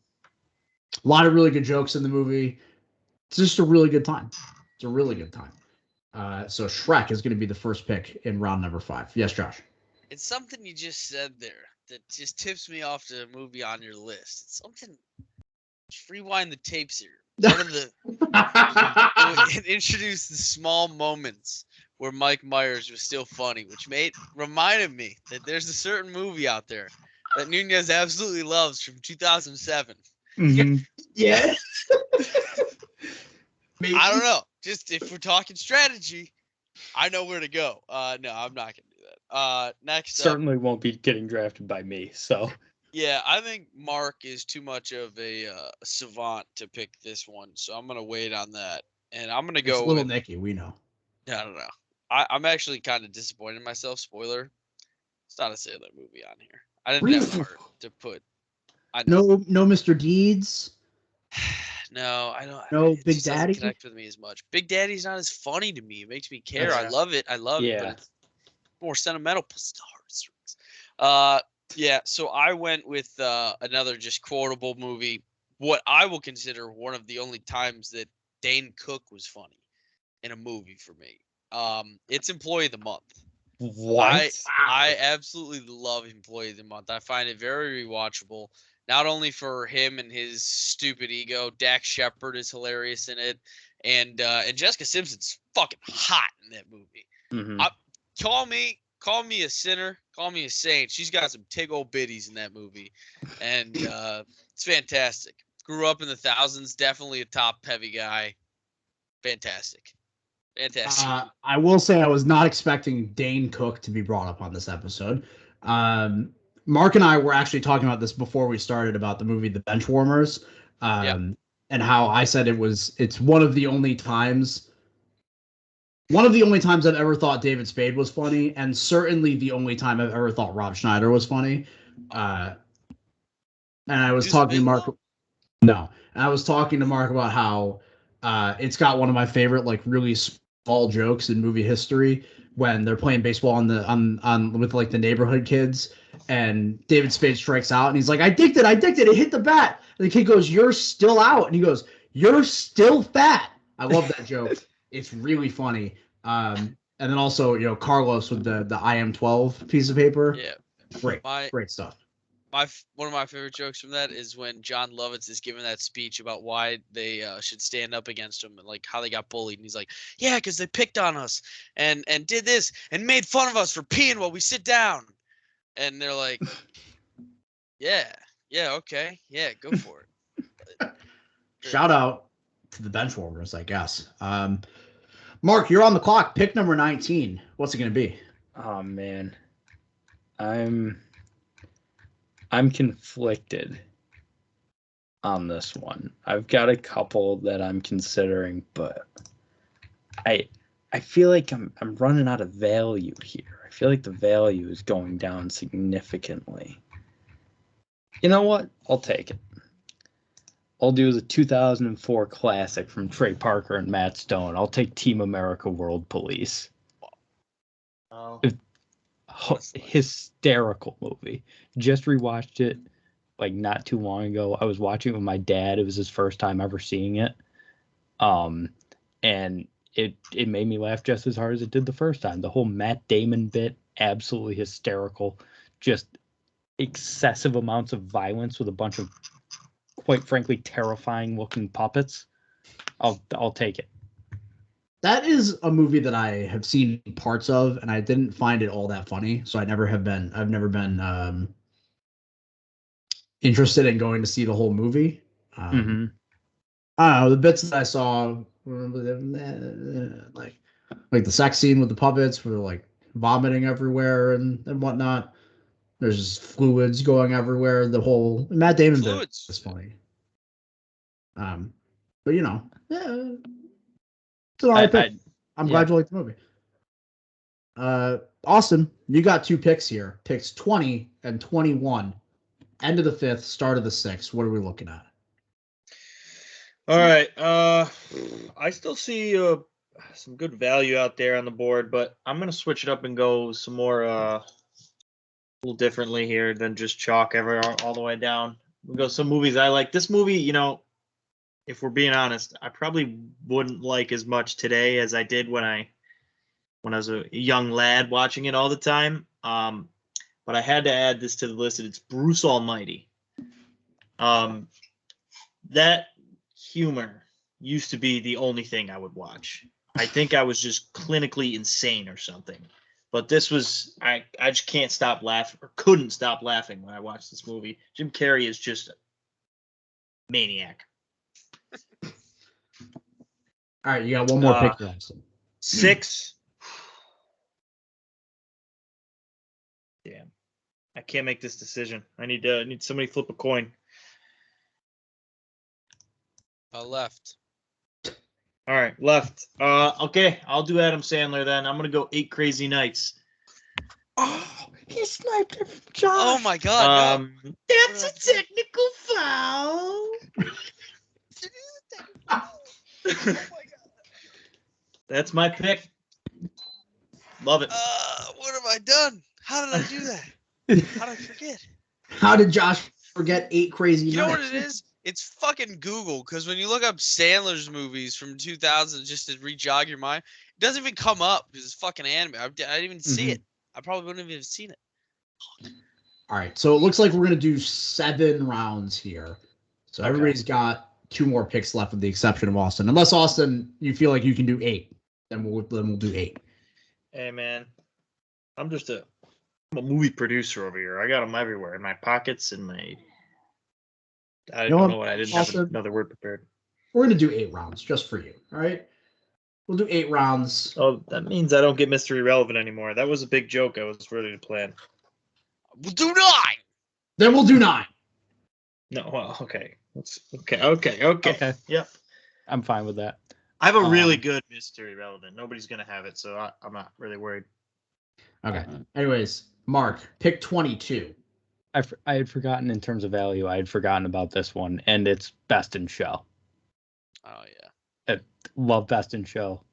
Speaker 2: lot of really good jokes in the movie. It's just a really good time. It's a really good time. So Shrek is going to be the first pick in round number 5. Yes, Josh.
Speaker 1: It's something you just said there that just tips me off to a movie on your list. It's something. Just rewind the tapes here. One of the it introduced the small moments where Mike Myers was still funny, which reminded me that there's a certain movie out there that Nunez absolutely loves from 2007.
Speaker 2: Yeah.
Speaker 1: I don't know. Just if we're talking strategy, I know where to go. No, I'm not gonna do that. Next
Speaker 3: certainly won't be getting drafted by me. So
Speaker 1: yeah, I think Mark is too much of a savant to pick this one, so I'm gonna wait on that, and I'm gonna go.
Speaker 2: It's Little Nicky, we know.
Speaker 1: I don't know. I'm actually kind of disappointed in myself. Spoiler: it's not a Sailor movie on here. I didn't have heart to put.
Speaker 2: No, Mr. Deeds.
Speaker 1: No, I don't.
Speaker 2: No,
Speaker 1: it
Speaker 2: Big
Speaker 1: just doesn't
Speaker 2: Daddy
Speaker 1: connect with me as much. Big Daddy's not as funny to me. It makes me care.
Speaker 3: Yeah.
Speaker 1: I love it. But it's more sentimental. Plus the heartstrings. Yeah. So I went with another just quotable movie. What I will consider one of the only times that Dane Cook was funny in a movie for me. It's Employee of the Month.
Speaker 3: What?
Speaker 1: I absolutely love Employee of the Month. I find it very rewatchable. Not only for him and his stupid ego, Dax Shepard is hilarious in it, and Jessica Simpson's fucking hot in that movie. Call me a sinner, call me a saint. She's got some tig old biddies in that movie, and it's fantastic. Grew up in the thousands, definitely a top heavy guy. Fantastic.
Speaker 2: I will say I was not expecting Dane Cook to be brought up on this episode. Mark and I were actually talking about this before we started about the movie The Benchwarmers, and how I said it's one of the only times I've ever thought David Spade was funny, and certainly the only time I've ever thought Rob Schneider was funny. And I was talking to Mark. No, and I was talking to Mark about how it's got one of my favorite like really small jokes in movie history when they're playing baseball on with like the neighborhood kids, and David Spade strikes out and he's like, I dicked it hit the bat. And the kid goes, you're still out. And he goes, you're still fat. I love that joke. It's really funny. And then also, Carlos with the IM-12 piece of paper.
Speaker 1: Yeah.
Speaker 2: Great stuff.
Speaker 1: One of my favorite jokes from that is when John Lovitz is giving that speech about why they should stand up against him and like how they got bullied, and he's like, yeah, because they picked on us and did this and made fun of us for peeing while we sit down, and they're like, yeah, okay, yeah, go for it.
Speaker 2: Shout out to the Benchwarmers, I guess. Mark, you're on the clock. Pick number 19. What's it gonna be?
Speaker 3: Oh man, I'm conflicted on this one. I've got a couple that I'm considering, but I feel like I'm running out of value here. I feel like the value is going down significantly. You know what? I'll take it. I'll do the 2004 classic from Trey Parker and Matt Stone. I'll take Team America World Police.
Speaker 5: Oh.
Speaker 3: Hysterical movie. Just rewatched it like not too long ago. I was watching it with my dad. It was his first time ever seeing it. And it made me laugh just as hard as it did the first time. The whole Matt Damon bit, absolutely hysterical. Just excessive amounts of violence with a bunch of, quite frankly, terrifying looking puppets. I'll take it.
Speaker 2: That is a movie that I have seen parts of, and I didn't find it all that funny. So I've never been interested in going to see the whole movie.
Speaker 3: Mm-hmm.
Speaker 2: I don't know, the bits that I saw, like the sex scene with the puppets, where they're like vomiting everywhere and whatnot. There's just fluids going everywhere. The whole Matt Damon bit is funny. But yeah, it's an alright pick. I'm glad you like the movie. Austin, you got 2 picks here. Picks 20 and 21. End of the 5th, start of the 6th. What are we looking at?
Speaker 5: All right. I still see some good value out there on the board, but I'm gonna switch it up and go some more a little differently here than just chalk all the way down. We'll go some movies I like. This movie, if we're being honest, I probably wouldn't like as much today as I did when I was a young lad watching it all the time. But I had to add this to the list. It's Bruce Almighty. That humor used to be the only thing I would watch. I think I was just clinically insane or something. But this was, I just can't stop laughing, or couldn't stop laughing when I watched this movie. Jim Carrey is just a maniac.
Speaker 2: All right, you got one more pick, Austin.
Speaker 5: 6. Damn. I can't make this decision. I need somebody to flip a coin.
Speaker 1: Left.
Speaker 5: All right, left. Okay, I'll do Adam Sandler then. I'm gonna go 8 Crazy Nights.
Speaker 3: Oh, he sniped it from Josh.
Speaker 1: Oh my God! No.
Speaker 5: That's a technical foul.
Speaker 1: Oh my God!
Speaker 5: That's my pick. Love it.
Speaker 1: What have I done? How did I do that? How did I forget?
Speaker 2: How did Josh forget 8 Crazy Nights?
Speaker 1: You know what it is? It's fucking Google, because when you look up Sandler's movies from 2000 just to re-jog your mind, it doesn't even come up because it's fucking anime. I didn't even see it. I probably wouldn't have even seen it.
Speaker 2: All right, so it looks like we're going to do 7 rounds here. So everybody's got 2 more picks left with the exception of Austin. Unless, Austin, you feel like you can do 8, then we'll do 8.
Speaker 5: Hey, man. I'm a movie producer over here. I got them everywhere in my pockets and my... I don't know what I didn't have another word prepared.
Speaker 2: We're going to do 8 rounds just for you. All right. We'll do 8 rounds.
Speaker 5: Oh, that means I don't get Mr. Irrelevant anymore. That was a big joke I was ready to plan.
Speaker 1: We'll do 9.
Speaker 2: Then we'll do 9.
Speaker 5: No, well, okay. Okay. Yep.
Speaker 3: I'm fine with that.
Speaker 5: I have a really good Mr. Irrelevant. Nobody's going to have it, so I'm not really worried.
Speaker 2: Okay. Anyways, Mark, pick 22.
Speaker 3: I had forgotten in terms of value. I had forgotten about this one, and it's Best in Show.
Speaker 1: Oh yeah,
Speaker 3: I love Best in Show.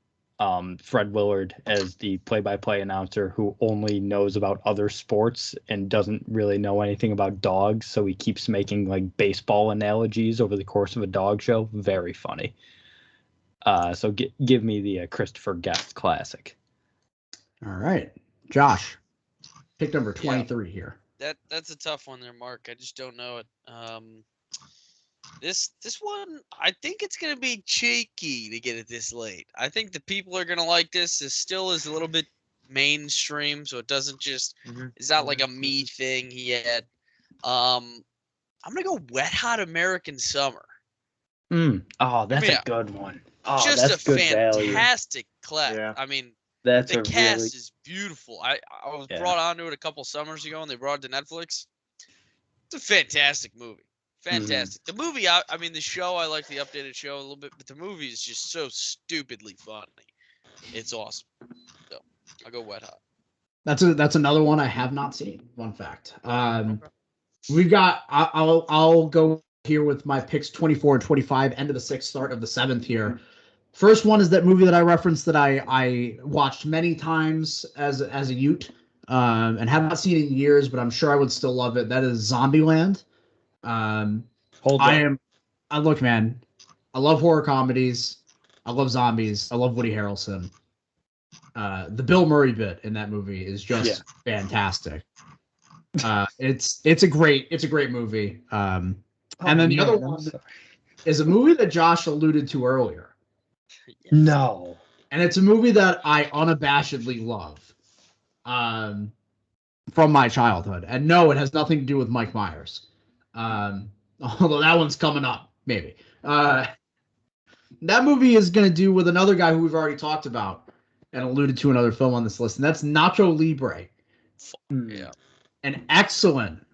Speaker 3: Fred Willard as the play-by-play announcer who only knows about other sports and doesn't really know anything about dogs, so he keeps making like baseball analogies over the course of a dog show. Very funny. So give me the Christopher Guest classic.
Speaker 2: All right, Josh, pick number 23 here.
Speaker 1: That's a tough one there, Mark. I just don't know it. This one, I think it's gonna be cheeky to get it this late. I think the people are gonna like this. It still is a little bit mainstream, so it doesn't just it's not like a me thing yet. I'm gonna go Wet Hot American Summer.
Speaker 3: Oh, that's a good one. Oh,
Speaker 1: just
Speaker 3: that's
Speaker 1: a fantastic clap.
Speaker 5: Yeah.
Speaker 1: I mean,
Speaker 3: that's
Speaker 1: the cast is beautiful. I was brought onto it a couple summers ago, and they brought it to Netflix. It's a fantastic movie. Fantastic. The movie, I mean, the show, I like the updated show a little bit, but the movie is just so stupidly funny. It's awesome. So I'll go Wet Hot.
Speaker 2: That's another one I have not seen. Fun fact. We've got. I'll go here with my picks 24 and 25. End of the 6th, start of the 7th here. First one is that movie that I referenced that I watched many times as a youth, and have not seen it in years, but I'm sure I would still love it. That is Zombieland. Look, man, I love horror comedies. I love zombies. I love Woody Harrelson. The Bill Murray bit in that movie is just fantastic. It's a great movie. And then the other one is a movie that Josh alluded to earlier.
Speaker 1: Yes.
Speaker 3: No.
Speaker 2: And it's a movie that I unabashedly love from my childhood. And no, it has nothing to do with Mike Myers. Although that one's coming up, maybe. That movie is going to do with another guy who we've already talked about and alluded to another film on this list, and that's Nacho Libre.
Speaker 1: Yeah.
Speaker 2: An excellent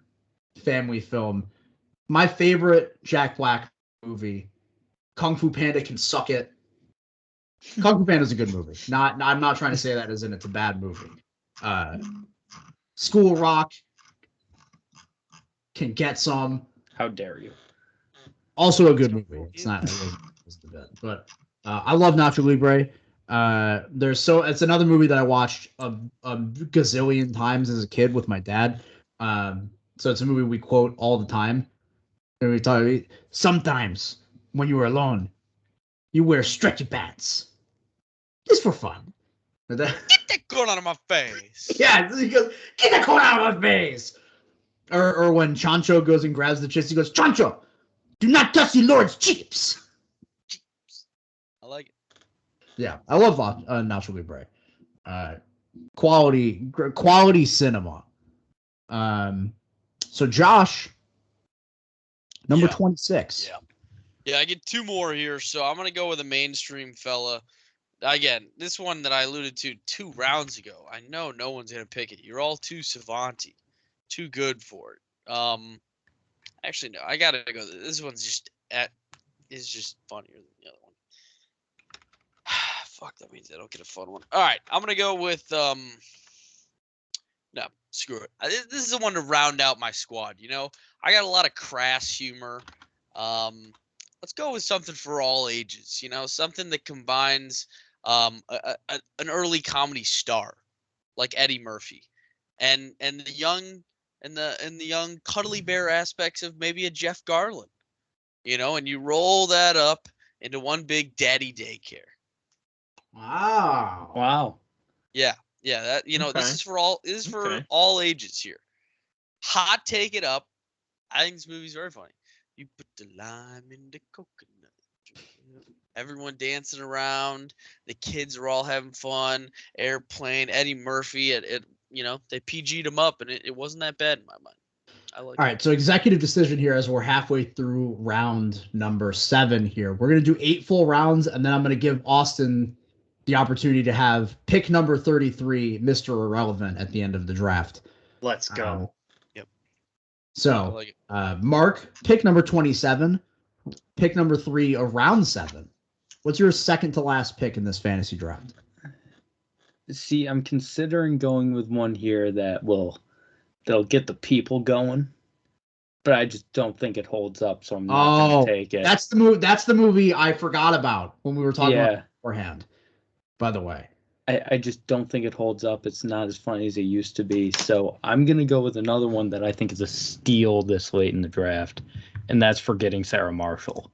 Speaker 2: family film. My favorite Jack Black movie. Kung Fu Panda can suck it. Kung Fu Panda is a good movie. I'm not trying to say that as in it's a bad movie. School Rock can get some.
Speaker 3: How dare you?
Speaker 2: Also a good movie. It's not the bit, but I love Nacho Libre. It's another movie that I watched a gazillion times as a kid with my dad. So it's a movie we quote all the time. And we talk. Sometimes when you are alone, you wear stretchy pants, just for fun.
Speaker 1: Get that gun out of my face.
Speaker 2: Yeah, he goes, get that gun out of my face. Or when Chancho goes and grabs the chest, he goes, Chancho, do not touch the Lord's chips.
Speaker 1: I like it.
Speaker 2: Yeah, I love Nacho Libre. Quality cinema. So Josh, number 26.
Speaker 1: Yeah, I get two more here, so I'm gonna go with a mainstream fella. Again, this one that I alluded to 2 rounds ago. I know no one's gonna pick it. You're all too savanty, too good for it. Actually, no, I gotta go. This one's just funnier than the other one. Fuck, that means I don't get a fun one. All right, I'm gonna go with no, screw it. This is the one to round out my squad. You know, I got a lot of crass humor. Let's go with something for all ages. You know, something that combines an early comedy star like Eddie Murphy, and the young cuddly bear aspects of maybe a Jeff Garlin. You know, and you roll that up into one big daddy daycare.
Speaker 2: Wow.
Speaker 1: Yeah. That this is for all. This is for all ages here. Hot take it up. I think this movie's very funny. You put the lime in the coconut. Everyone dancing around. The kids are all having fun. Airplane. Eddie Murphy. They PG'd him up, and it wasn't that bad in my mind. I like.
Speaker 2: All right, so executive decision here as we're halfway through round number 7 here. We're going to do 8 full rounds, and then I'm going to give Austin the opportunity to have pick number 33, Mr. Irrelevant, at the end of the draft.
Speaker 5: Let's go.
Speaker 1: Yep.
Speaker 2: So,
Speaker 1: like
Speaker 2: Mark, pick number 27, pick number 3 of round 7. What's your second to last pick in this fantasy draft?
Speaker 3: See, I'm considering going with one here that'll get the people going, but I just don't think it holds up, so I'm not going to take it.
Speaker 2: That's the movie I forgot about when we were talking about it beforehand. By the way,
Speaker 3: I just don't think it holds up. It's not as funny as it used to be. So I'm going to go with another one that I think is a steal this late in the draft, and that's Forgetting Sarah Marshall.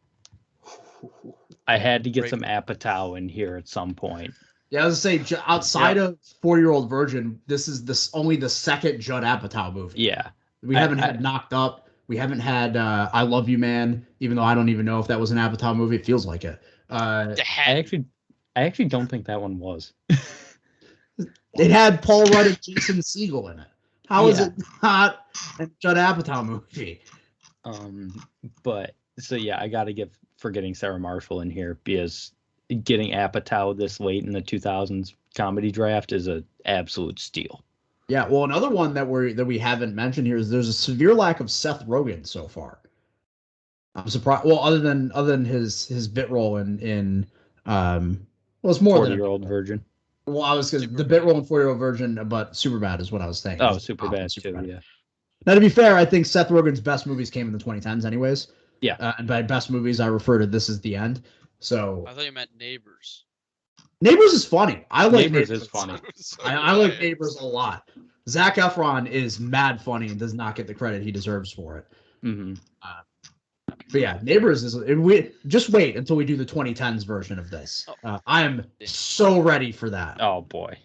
Speaker 3: I had to get some Apatow in here at some point.
Speaker 2: Yeah, I was going to say, outside of 4-Year-Old Virgin, this is only the second Judd Apatow movie.
Speaker 3: Yeah.
Speaker 2: We haven't had Knocked Up. We haven't had I Love You, Man, even though I don't even know if that was an Apatow movie. It feels like it.
Speaker 3: I actually don't think that one was.
Speaker 2: It had Paul Rudd and Jason Segel in it. How is it not a Judd Apatow movie?
Speaker 3: But so yeah, I got to get Forgetting Sarah Marshall in here because getting Apatow this late in the 2000s comedy draft is an absolute steal.
Speaker 2: Yeah, well, another one that we haven't mentioned here is there's a severe lack of Seth Rogen so far. I'm surprised. Well, other than his bit role in it's more
Speaker 3: 40-Year-Old Virgin.
Speaker 2: Well, I was the bit role in 40-Year-Old Virgin, but Superbad is what I was saying.
Speaker 3: Oh, Superbad too. Yeah.
Speaker 2: Now, to be fair, I think Seth Rogen's best movies came in the 2010s, anyways.
Speaker 3: Yeah.
Speaker 2: And by best movies, I refer to This Is the End. So
Speaker 1: I thought you meant Neighbors.
Speaker 2: Neighbors is funny. I like
Speaker 3: Neighbors. Is funny.
Speaker 2: I like Neighbors a lot. Zac Efron is mad funny and does not get the credit he deserves for it.
Speaker 3: Mm-hmm.
Speaker 2: But yeah, Neighbors is. We just wait until we do the 2010s version of this. I am so ready for that.
Speaker 3: Oh boy,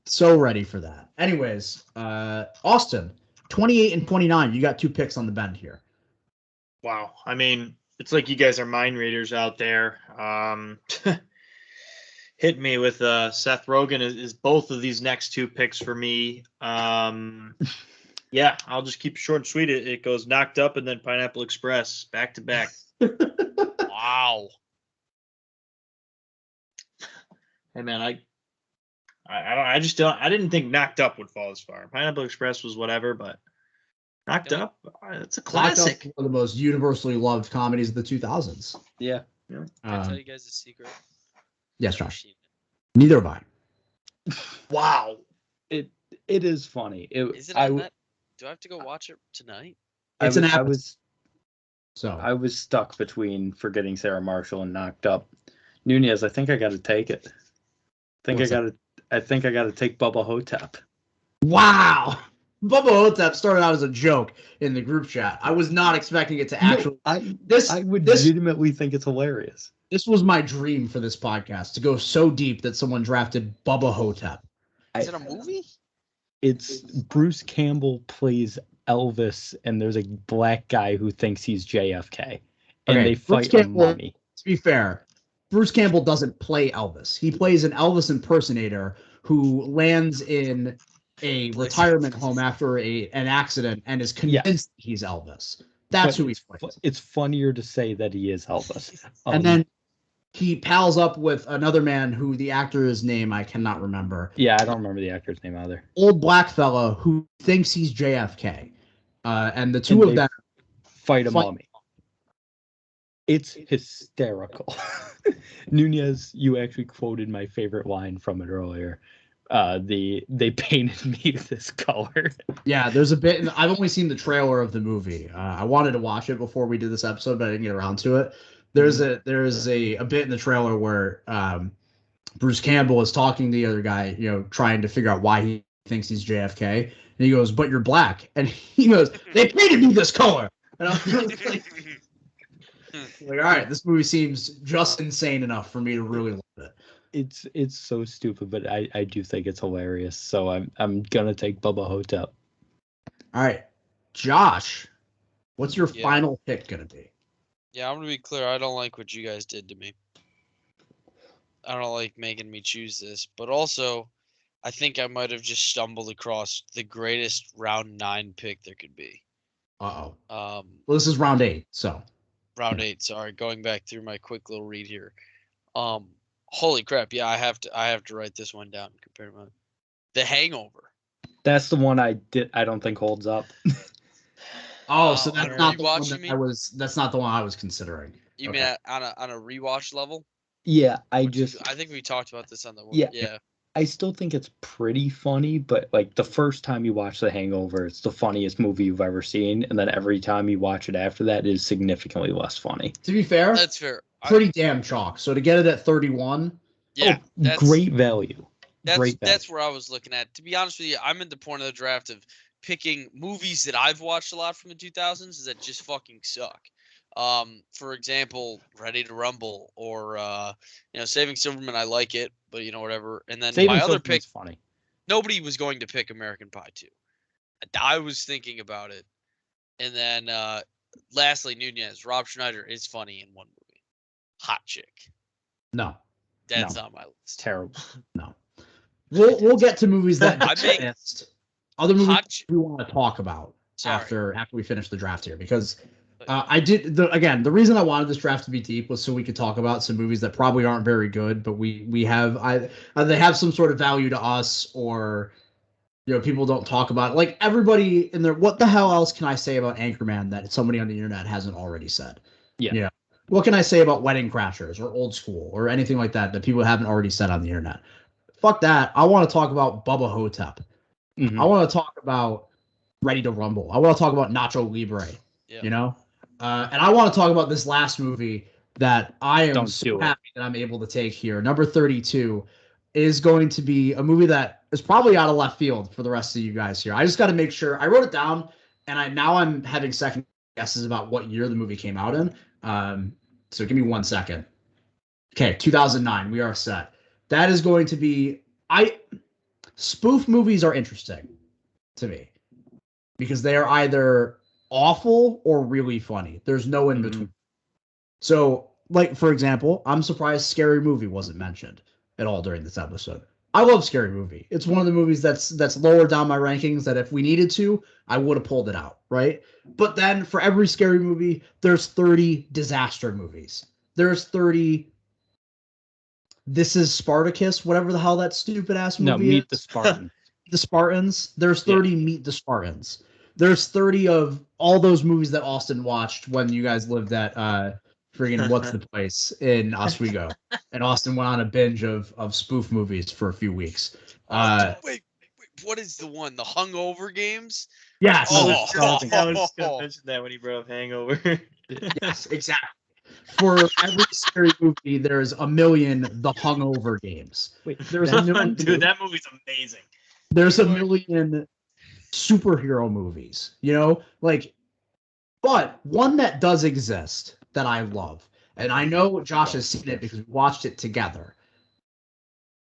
Speaker 2: so ready for that. Anyways, Austin, 28 and 29. You got 2 picks on the bend here.
Speaker 5: Wow, I mean, it's like you guys are mind readers out there. Hit me with Seth Rogen is both of these next 2 picks for me. Yeah, I'll just keep it short and sweet. It goes Knocked Up and then Pineapple Express back to back.
Speaker 1: Wow.
Speaker 5: Hey man, I just don't. I didn't think Knocked Up would fall as far. Pineapple Express was whatever, but Knocked Up, it's a classic.
Speaker 2: One of the most universally loved comedies of the 2000s.
Speaker 3: Yeah.
Speaker 1: Can I tell you guys a secret?
Speaker 2: Yes, Josh. Neither have I.
Speaker 5: Wow.
Speaker 3: It is funny.
Speaker 1: Is it on that? Do I have to go watch it tonight?
Speaker 2: It's an app.
Speaker 3: I was stuck between Forgetting Sarah Marshall and Knocked Up. Nunez, I think I got to take it. I think I got to take Bubba Hotep.
Speaker 2: Wow. Bubba Hotep started out as a joke in the group chat. I was not expecting it to actually.
Speaker 3: No, I would legitimately think it's hilarious.
Speaker 2: This was my dream for this podcast, to go so deep that someone drafted Bubba Hotep.
Speaker 1: Is it a movie?
Speaker 3: It's Bruce Campbell plays Elvis, and there's a black guy who thinks he's JFK, and they fight a mummy.
Speaker 2: To be fair, Bruce Campbell doesn't play Elvis. He plays an Elvis impersonator who lands in a retirement home after an accident and is convinced he's Elvis. That's who he's playing.
Speaker 3: It's funnier to say that he is Elvis.
Speaker 2: And then he pals up with another man who the actor's name I cannot remember.
Speaker 3: Yeah, I don't remember the actor's name either.
Speaker 2: Old black fella who thinks he's JFK. And the two of them
Speaker 3: fight a mummy. It's hysterical. Nunez, you actually quoted my favorite line from it earlier. They painted me this color.
Speaker 2: Yeah, there's a bit. I've only seen the trailer of the movie. I wanted to watch it before we did this episode, but I didn't get around to it. There's a bit in the trailer where Bruce Campbell is talking to the other guy, trying to figure out why he thinks he's JFK, and he goes, "But you're black," and he goes, "They painted me this color," and I was like, all right, this movie seems just insane enough for me to really love it.
Speaker 3: It's so stupid, but I do think it's hilarious. So I'm gonna take Bubba Hotep.
Speaker 2: All right, Josh, what's your final pick gonna be?
Speaker 1: Yeah, I'm gonna be clear. I don't like what you guys did to me. I don't like making me choose this, but also, I think I might have just stumbled across the greatest round 9 pick there could be.
Speaker 2: Well, this is round 8, so.
Speaker 1: Round 8. Sorry, going back through my quick little read here. Holy crap! Yeah, I have to write this one down compared to mine. The Hangover.
Speaker 3: That's the one I don't think holds up.
Speaker 2: So that's not the one that's not the one I was considering.
Speaker 1: You mean on a rewatch level?
Speaker 3: Yeah, I
Speaker 1: think we talked about this on the
Speaker 3: yeah. I still think it's pretty funny, but like the first time you watch The Hangover, it's the funniest movie you've ever seen, and then every time you watch it after that, it is significantly less funny.
Speaker 2: To be fair,
Speaker 1: that's fair.
Speaker 2: Pretty damn chalk. So to get it at 31,
Speaker 1: that's
Speaker 3: great value.
Speaker 1: That's where I was looking at. To be honest with you, I'm at the point of the draft of picking movies that I've watched a lot from the 2000s that just fucking suck. For example, Ready to Rumble or Saving Silverman. I like it, but whatever. And then my other pick,
Speaker 3: funny.
Speaker 1: Nobody was going to pick American Pie 2. I was thinking about it, and then lastly, Nunez. Rob Schneider is funny in one movie. Hot Chick.
Speaker 2: No,
Speaker 1: that's on my list.
Speaker 3: It's terrible.
Speaker 2: No, we'll get to movies that other movies we want to talk about after we finish the draft here, because the reason I wanted this draft to be deep was so we could talk about some movies that probably aren't very good, but they have some sort of value to us, or people don't talk about it. Like everybody in there. What the hell else can I say about Anchorman that somebody on the internet hasn't already said?
Speaker 3: Yeah.
Speaker 2: What can I say about Wedding Crashers or Old School or anything like that people haven't already said on the internet? Fuck that. I want to talk about Bubba Hotep.
Speaker 3: Mm-hmm.
Speaker 2: I want to talk about Ready to Rumble. I want to talk about Nacho Libre.
Speaker 1: Yeah.
Speaker 2: And I want to talk about this last movie that I am so happy that I'm able to take here. Number 32 is going to be a movie that is probably out of left field for the rest of you guys here. I just got to make sure. I wrote it down, and I'm having second guesses about what year the movie came out in. So give me 1 second. Okay, 2009. We are set. That is going to be. Spoof movies are interesting to me because they are either awful or really funny. There's no in between. So, like for example, I'm surprised Scary Movie wasn't mentioned at all during this episode. I love Scary Movie. It's one of the movies that's lower down my rankings that if we needed to, I would have pulled it out, right? But then for every Scary Movie, there's 30 disaster movies. There's 30 This Is Spartacus, whatever the hell that stupid ass movie
Speaker 3: Meet
Speaker 2: is.
Speaker 3: the Spartans.
Speaker 2: The Spartans. There's 30 Meet the Spartans. There's 30 of all those movies that Austin watched when you guys lived at friggin' what's the place in Oswego. And Austin went on a binge of spoof movies for a few weeks.
Speaker 1: Wait, what is the one? The Hungover Games?
Speaker 2: Yes.
Speaker 1: Oh.
Speaker 5: I was going to mention that when he brought up Hangover.
Speaker 2: Yes, exactly. For every scary movie, there's a million The Hungover Games.
Speaker 3: Wait,
Speaker 2: There's a million,
Speaker 5: Dude, that movie's amazing.
Speaker 2: there's a million superhero movies, you know? Like, but one that does exist that I love, and I know Josh has seen it because we watched it together,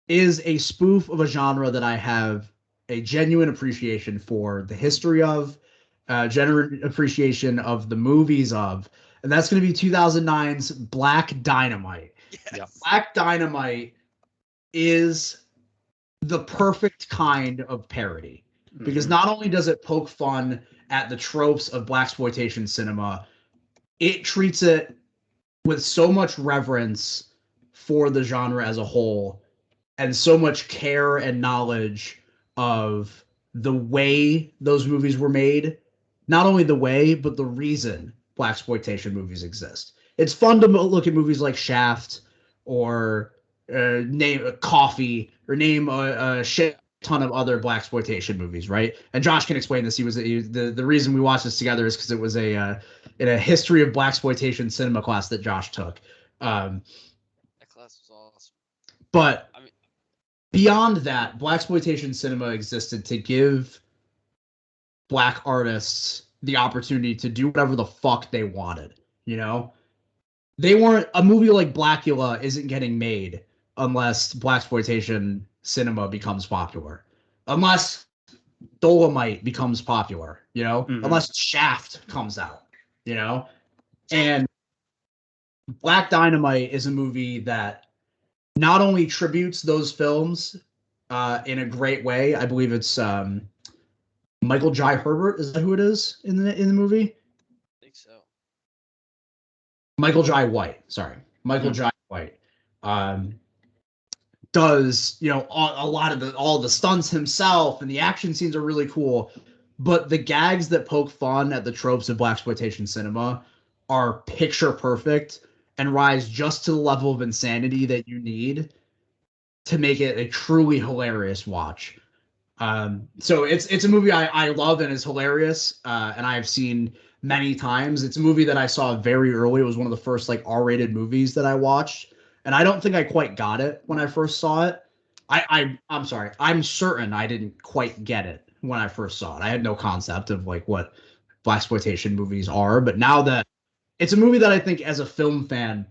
Speaker 2: is a spoof of a genre that I have a genuine appreciation for the history of, genuine appreciation of the movies of, and that's going to be 2009's Black Dynamite.
Speaker 1: Yes.
Speaker 2: Black Dynamite is the perfect kind of parody because not only does it poke fun at the tropes of blaxploitation cinema, it treats it with so much reverence for the genre as a whole and so much care and knowledge of the way those movies were made. Not only the way, but the reason blaxploitation movies exist. It's fun to look at movies like Shaft or name Coffee or name a shit ton of other blaxploitation movies, right? And Josh can explain this. The reason we watched this together is because it was in a history of blaxploitation cinema class that Josh took.
Speaker 1: That class was awesome.
Speaker 2: But beyond that, blaxploitation cinema existed to give black artists the opportunity to do whatever the fuck they wanted. You know, they weren't a movie like Blackula isn't getting made unless blaxploitation cinema becomes popular, unless Dolomite becomes popular. You know, unless Shaft comes out. You know, and Black Dynamite is a movie that not only tributes those films in a great way. I believe it's Michael Jai Herbert. Is that who it is in the movie?
Speaker 1: I think so.
Speaker 2: Michael Jai White. Sorry, Michael Jai White does a lot of all the stunts himself, and the action scenes are really cool. But the gags that poke fun at the tropes of blaxploitation cinema are picture perfect and rise just to the level of insanity that you need to make it a truly hilarious watch. So it's a movie I love and is hilarious, and I have seen many times. It's a movie that I saw very early. It was one of the first like R-rated movies that I watched, and I don't think I quite got it when I first saw it. I'm sorry. I'm certain I didn't quite get it when I first saw it. I had no concept of like what blaxploitation movies are, but now that it's a movie that I think as a film fan,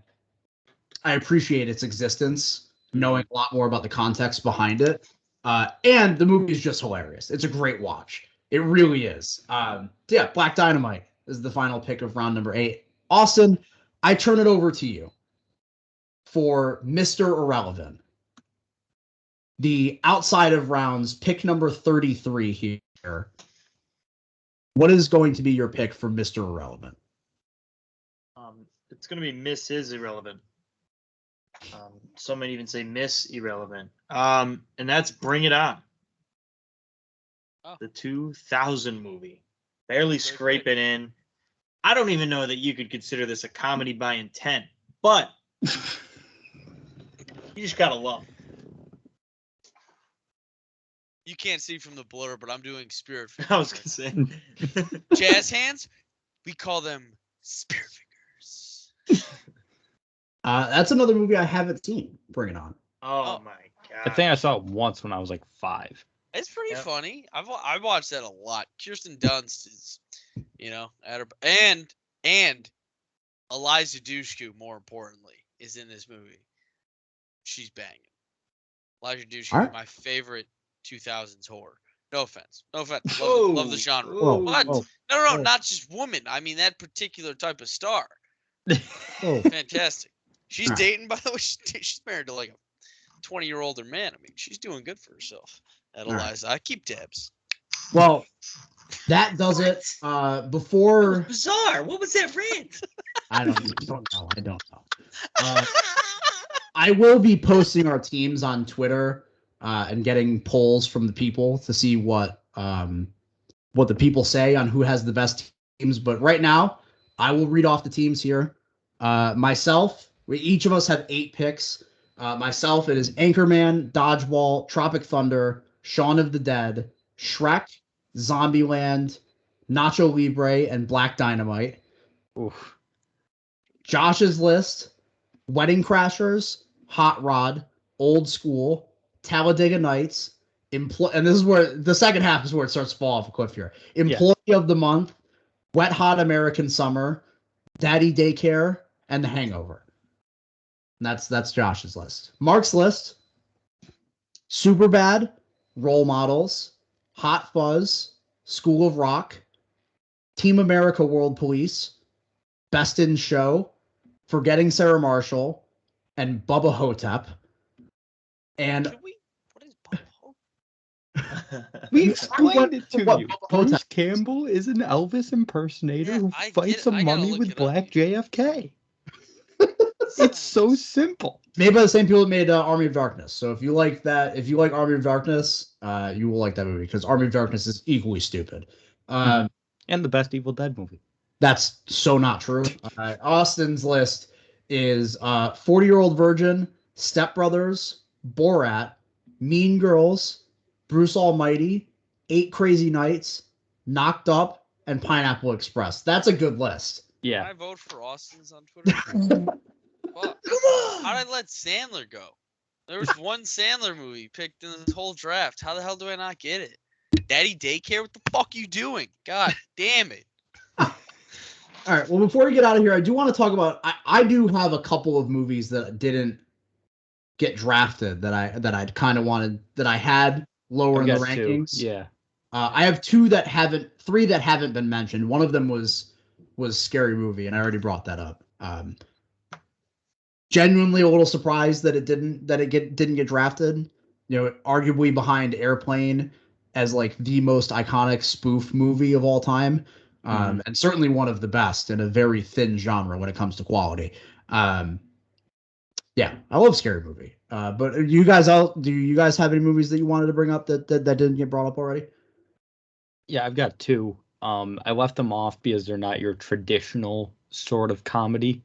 Speaker 2: I appreciate its existence, knowing a lot more about the context behind it. And the movie is just hilarious. It's a great watch. It really is. Yeah, Black Dynamite is the final pick of round number 8. Austin, I turn it over to you for Mr. Irrelevant. The outside of rounds, pick number 33 here. What is going to be your pick for Mr. Irrelevant?
Speaker 5: It's going to be Mrs. Irrelevant. Some might even say Miss Irrelevant. And that's Bring It On.
Speaker 1: Oh.
Speaker 5: The 2000 movie. Barely scraping in. I don't even know that you could consider this a comedy by intent, but you just gotta love it.
Speaker 1: You can't see from the blur, but I'm doing spirit fingers.
Speaker 5: I was gonna say
Speaker 1: jazz hands. We call them spirit fingers.
Speaker 2: That's another movie I haven't seen. Bring It On.
Speaker 5: Oh my god!
Speaker 3: I think I saw it once when I was like 5.
Speaker 1: It's pretty funny. I watched that a lot. Kirsten Dunst is, at her, and Eliza Dushku, more importantly, is in this movie. She's banging. Eliza Dushku is my favorite 2000s horror. No offense. Love the genre.
Speaker 2: Whoa,
Speaker 1: What?
Speaker 2: whoa,
Speaker 1: No, not just woman. I mean that particular type of star.
Speaker 2: Oh.
Speaker 1: Fantastic. She's dating, by the way. She's married to like a 20-year-old or man. I mean, she's doing good for herself. At
Speaker 2: All right.
Speaker 1: Eliza, I keep tabs.
Speaker 2: Well, that does it.
Speaker 5: That was
Speaker 2: Before
Speaker 5: bizarre. What was that rant?
Speaker 2: I don't know. I don't know. I will be posting our teams on Twitter and getting polls from the people to see what the people say on who has the best teams. But right now, I will read off the teams here. Myself, each of us have 8 picks. Myself, it is Anchorman, Dodgeball, Tropic Thunder, Shaun of the Dead, Shrek, Zombieland, Nacho Libre, and Black Dynamite.
Speaker 3: Oof.
Speaker 2: Josh's list: Wedding Crashers, Hot Rod, Old School, Talladega Nights, and this is where the second half is where it starts to fall off a cliff here. Employee of the Month, Wet Hot American Summer, Daddy Daycare, and The Hangover. And that's Josh's list. Mark's list: Superbad, Role Models, Hot Fuzz, School of Rock, Team America World Police, Best in Show, Forgetting Sarah Marshall, and Bubba Hotep. And
Speaker 1: What is Bubba Hotep?
Speaker 3: We explained it to
Speaker 2: what
Speaker 3: you.
Speaker 2: Bubba
Speaker 3: Bruce
Speaker 2: Hotep-
Speaker 3: Campbell is an Elvis impersonator
Speaker 1: Yeah,
Speaker 3: who
Speaker 1: I get
Speaker 3: fights
Speaker 1: it.
Speaker 3: a
Speaker 1: I gotta
Speaker 3: mummy
Speaker 1: look
Speaker 3: with
Speaker 1: it up.
Speaker 3: black JFK. It's so simple.
Speaker 2: made by the same people that made Army of Darkness. So if you like that, if you like Army of Darkness, you will like that movie because Army of Darkness is equally stupid.
Speaker 3: And the best Evil Dead movie.
Speaker 2: That's so not true. Austin's list is 40-Year-Old Virgin, Step Brothers, Borat, Mean Girls, Bruce Almighty, 8 Crazy Nights, Knocked Up, and Pineapple Express. That's a good list.
Speaker 3: Yeah.
Speaker 1: Can I vote for Austin's on Twitter? Fuck. How did I let Sandler go? There was one Sandler movie picked in this whole draft. How the hell do I not get it? Daddy Daycare? What the fuck you doing? God damn it.
Speaker 2: All right. Well, before we get out of here, I do want to talk about. I do have a couple of movies that didn't get drafted that I'd kind of wanted that I had lower in the rankings.
Speaker 3: Yeah.
Speaker 2: I have 3 that haven't been mentioned. One of them was Scary Movie, and I already brought that up. Genuinely a little surprised that it didn't get drafted. You know, arguably behind Airplane as like the most iconic spoof movie of all time, and certainly one of the best in a very thin genre when it comes to quality. Yeah, I love Scary Movie. But do you guys have any movies that you wanted to bring up that didn't get brought up already?
Speaker 3: Yeah, I've got 2. I left them off because they're not your traditional sort of comedy.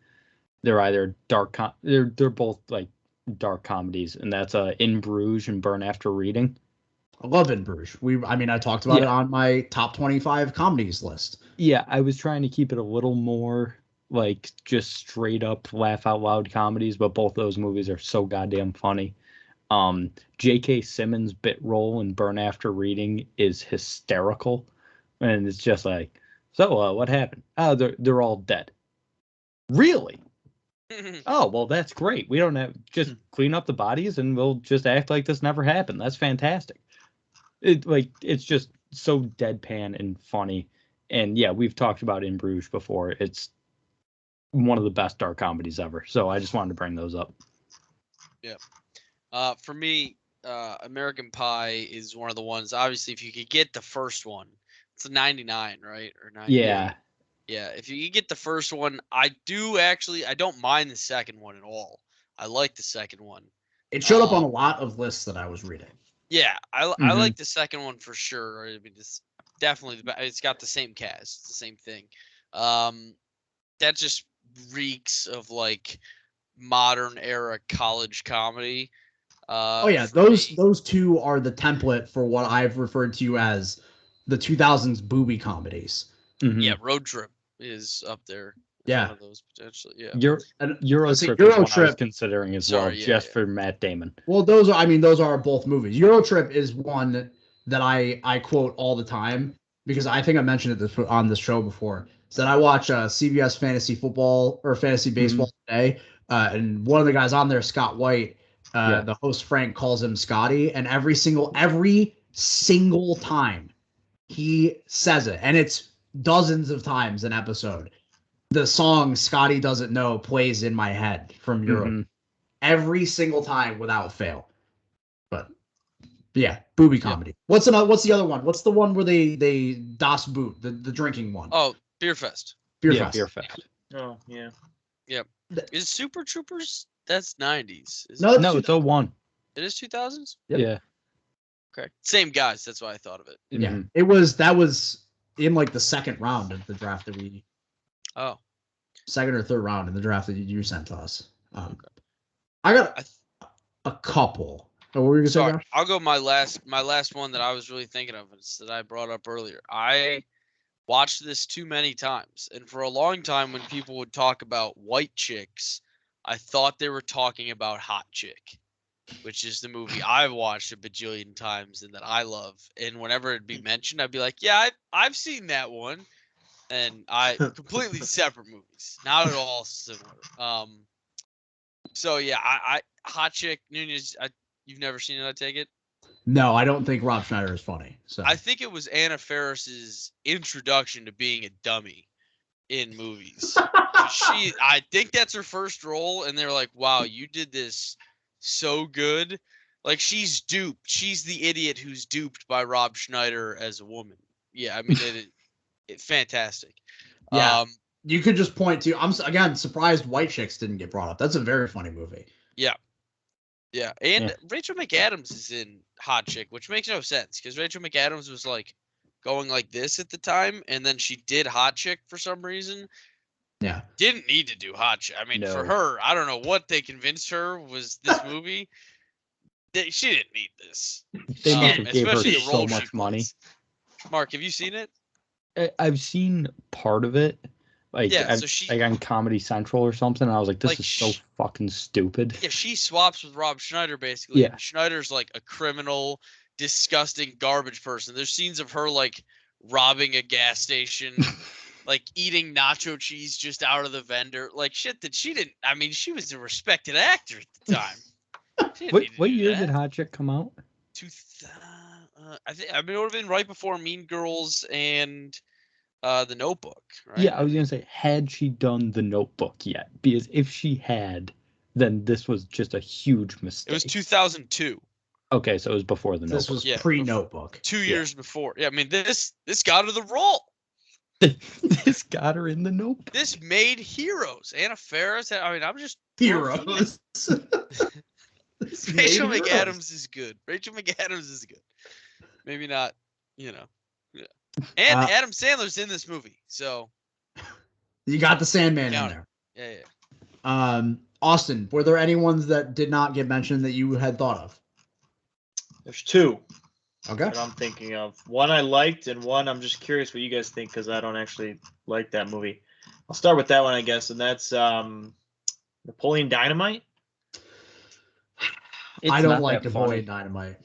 Speaker 3: They're either they're both like dark comedies, and that's In Bruges and Burn After Reading.
Speaker 2: I love In Bruges. I talked about it on my top 25 comedies list.
Speaker 3: Yeah, I was trying to keep it a little more like just straight up laugh out loud comedies, but both those movies are so goddamn funny. J.K. Simmons' bit role in Burn After Reading is hysterical, and it's just like, so what happened? Oh, they're all dead. Really? Oh, well, that's great. We don't have just clean up the bodies, and we'll just act like this never happened. That's fantastic. It's just so deadpan and funny. And yeah, we've talked about In Bruges before. It's one of the best dark comedies ever. So I just wanted to bring those up.
Speaker 1: Yeah. For me, American Pie is one of the ones. Obviously, if you could get the first one, it's a 99, right? Or 98.
Speaker 3: Yeah.
Speaker 1: Yeah. If you could get the first one, I don't mind the second one at all. I like the second one.
Speaker 2: It showed up on a lot of lists that I was reading.
Speaker 1: Yeah, I like the second one for sure. I mean, it's definitely it's got the same cast, it's the same thing. That just reeks of like modern era college comedy.
Speaker 2: Those 2 are the template for what I've referred to as the 2000s booby comedies.
Speaker 3: Mm-hmm.
Speaker 1: Yeah, Road Trip is up there.
Speaker 2: Yeah,
Speaker 1: one of those potentially. Yeah,
Speaker 3: Euro Trip is one I was considering as well, for Matt Damon.
Speaker 2: Well, those are both movies. Euro Trip is one that I quote all the time because I think I mentioned it on this show before. So that I watch CBS Fantasy Football or Fantasy Baseball today, and one of the guys on there, Scott White, the host Frank calls him Scotty, and every single time he says it, and it's dozens of times an episode. The song Scotty Doesn't Know plays in my head from Europe every single time without fail. yeah, booby comedy. What's the other one? What's the one where they Das Boot, the drinking one?
Speaker 1: Oh, Beer Fest.
Speaker 2: Beer
Speaker 3: Yeah,
Speaker 2: Fest.
Speaker 3: Beer Fest.
Speaker 5: Oh yeah.
Speaker 1: Yep. Is Super Troopers? That's 90s.
Speaker 3: No, it's 01.
Speaker 1: It is 2000s?
Speaker 2: Yep.
Speaker 3: Yeah.
Speaker 1: Okay. Same guys. That's why I thought of it.
Speaker 2: Yeah,
Speaker 3: Mhm.
Speaker 2: that was in like the second round of the draft that we.
Speaker 1: Oh.
Speaker 2: Second or third round in the draft that you sent to us. I got a couple. Oh, what were you gonna say,
Speaker 1: Sorry,
Speaker 2: Josh?
Speaker 1: I'll go my last one that I was really thinking of that I brought up earlier. I watched this too many times, and for a long time when people would talk about white chicks, I thought they were talking about Hot Chick, which is the movie I've watched a bajillion times and that I love. And whenever it'd be mentioned, I'd be like, "Yeah, I've seen that one." And completely separate movies, not at all similar. So yeah, I Hot Chick Nunez. You've never seen it, I take it?
Speaker 2: No, I don't think Rob Schneider is funny. So
Speaker 1: I think it was Anna Faris's introduction to being a dummy in movies. I think that's her first role, and they're like, "Wow, you did this so good." Like she's duped. She's the idiot who's duped by Rob Schneider as a woman. Yeah, I mean it's fantastic.
Speaker 2: Yeah. You could just point to. I'm again surprised White Chicks didn't get brought up. That's a very funny movie.
Speaker 1: Yeah. Yeah, and Rachel McAdams is in Hot Chick, which makes no sense because Rachel McAdams was like going like this at the time, and then she did Hot Chick for some reason.
Speaker 2: Yeah,
Speaker 1: didn't need to do Hot Chick. I mean, for her, I don't know what they convinced her was this movie. She didn't need this.
Speaker 3: They must have gave her so much money.
Speaker 1: Mark, have you seen it?
Speaker 3: I've seen part of it. Like,
Speaker 1: yeah,
Speaker 3: like on Comedy Central or something. And I was like, this is so fucking stupid.
Speaker 1: Yeah, she swaps with Rob Schneider basically.
Speaker 3: Yeah.
Speaker 1: And Schneider's like a criminal, disgusting garbage person. There's scenes of her like robbing a gas station, like eating nacho cheese just out of the vendor, like shit that she didn't. I mean, she was a respected actor at the time.
Speaker 3: What year did Hot Chick come out?
Speaker 1: 2000. I mean, it would have been right before Mean Girls and The Notebook, right?
Speaker 3: Yeah, I was gonna say, had she done The Notebook yet? Because if she had, then this was just a huge mistake.
Speaker 1: It was 2002.
Speaker 3: Okay, so it was before The Notebook.
Speaker 2: This was pre-Notebook.
Speaker 1: 2 years before. Yeah, I mean this got her the role.
Speaker 3: This got her in The Notebook.
Speaker 1: This made Heroes. Anna Faris. I mean, I'm just
Speaker 2: Heroes.
Speaker 1: Rachel McAdams is good. Rachel McAdams is good. Maybe not, you know. Yeah. And Adam Sandler's in this movie, so
Speaker 2: you got the Sandman in there.
Speaker 1: Yeah.
Speaker 2: Austin, were there any ones that did not get mentioned that you had thought of?
Speaker 5: There's two.
Speaker 2: Okay.
Speaker 5: That I'm thinking of. One I liked, and one I'm just curious what you guys think because I don't actually like that movie. I'll start with that one, I guess, and that's Napoleon Dynamite.
Speaker 2: I don't like Napoleon Dynamite.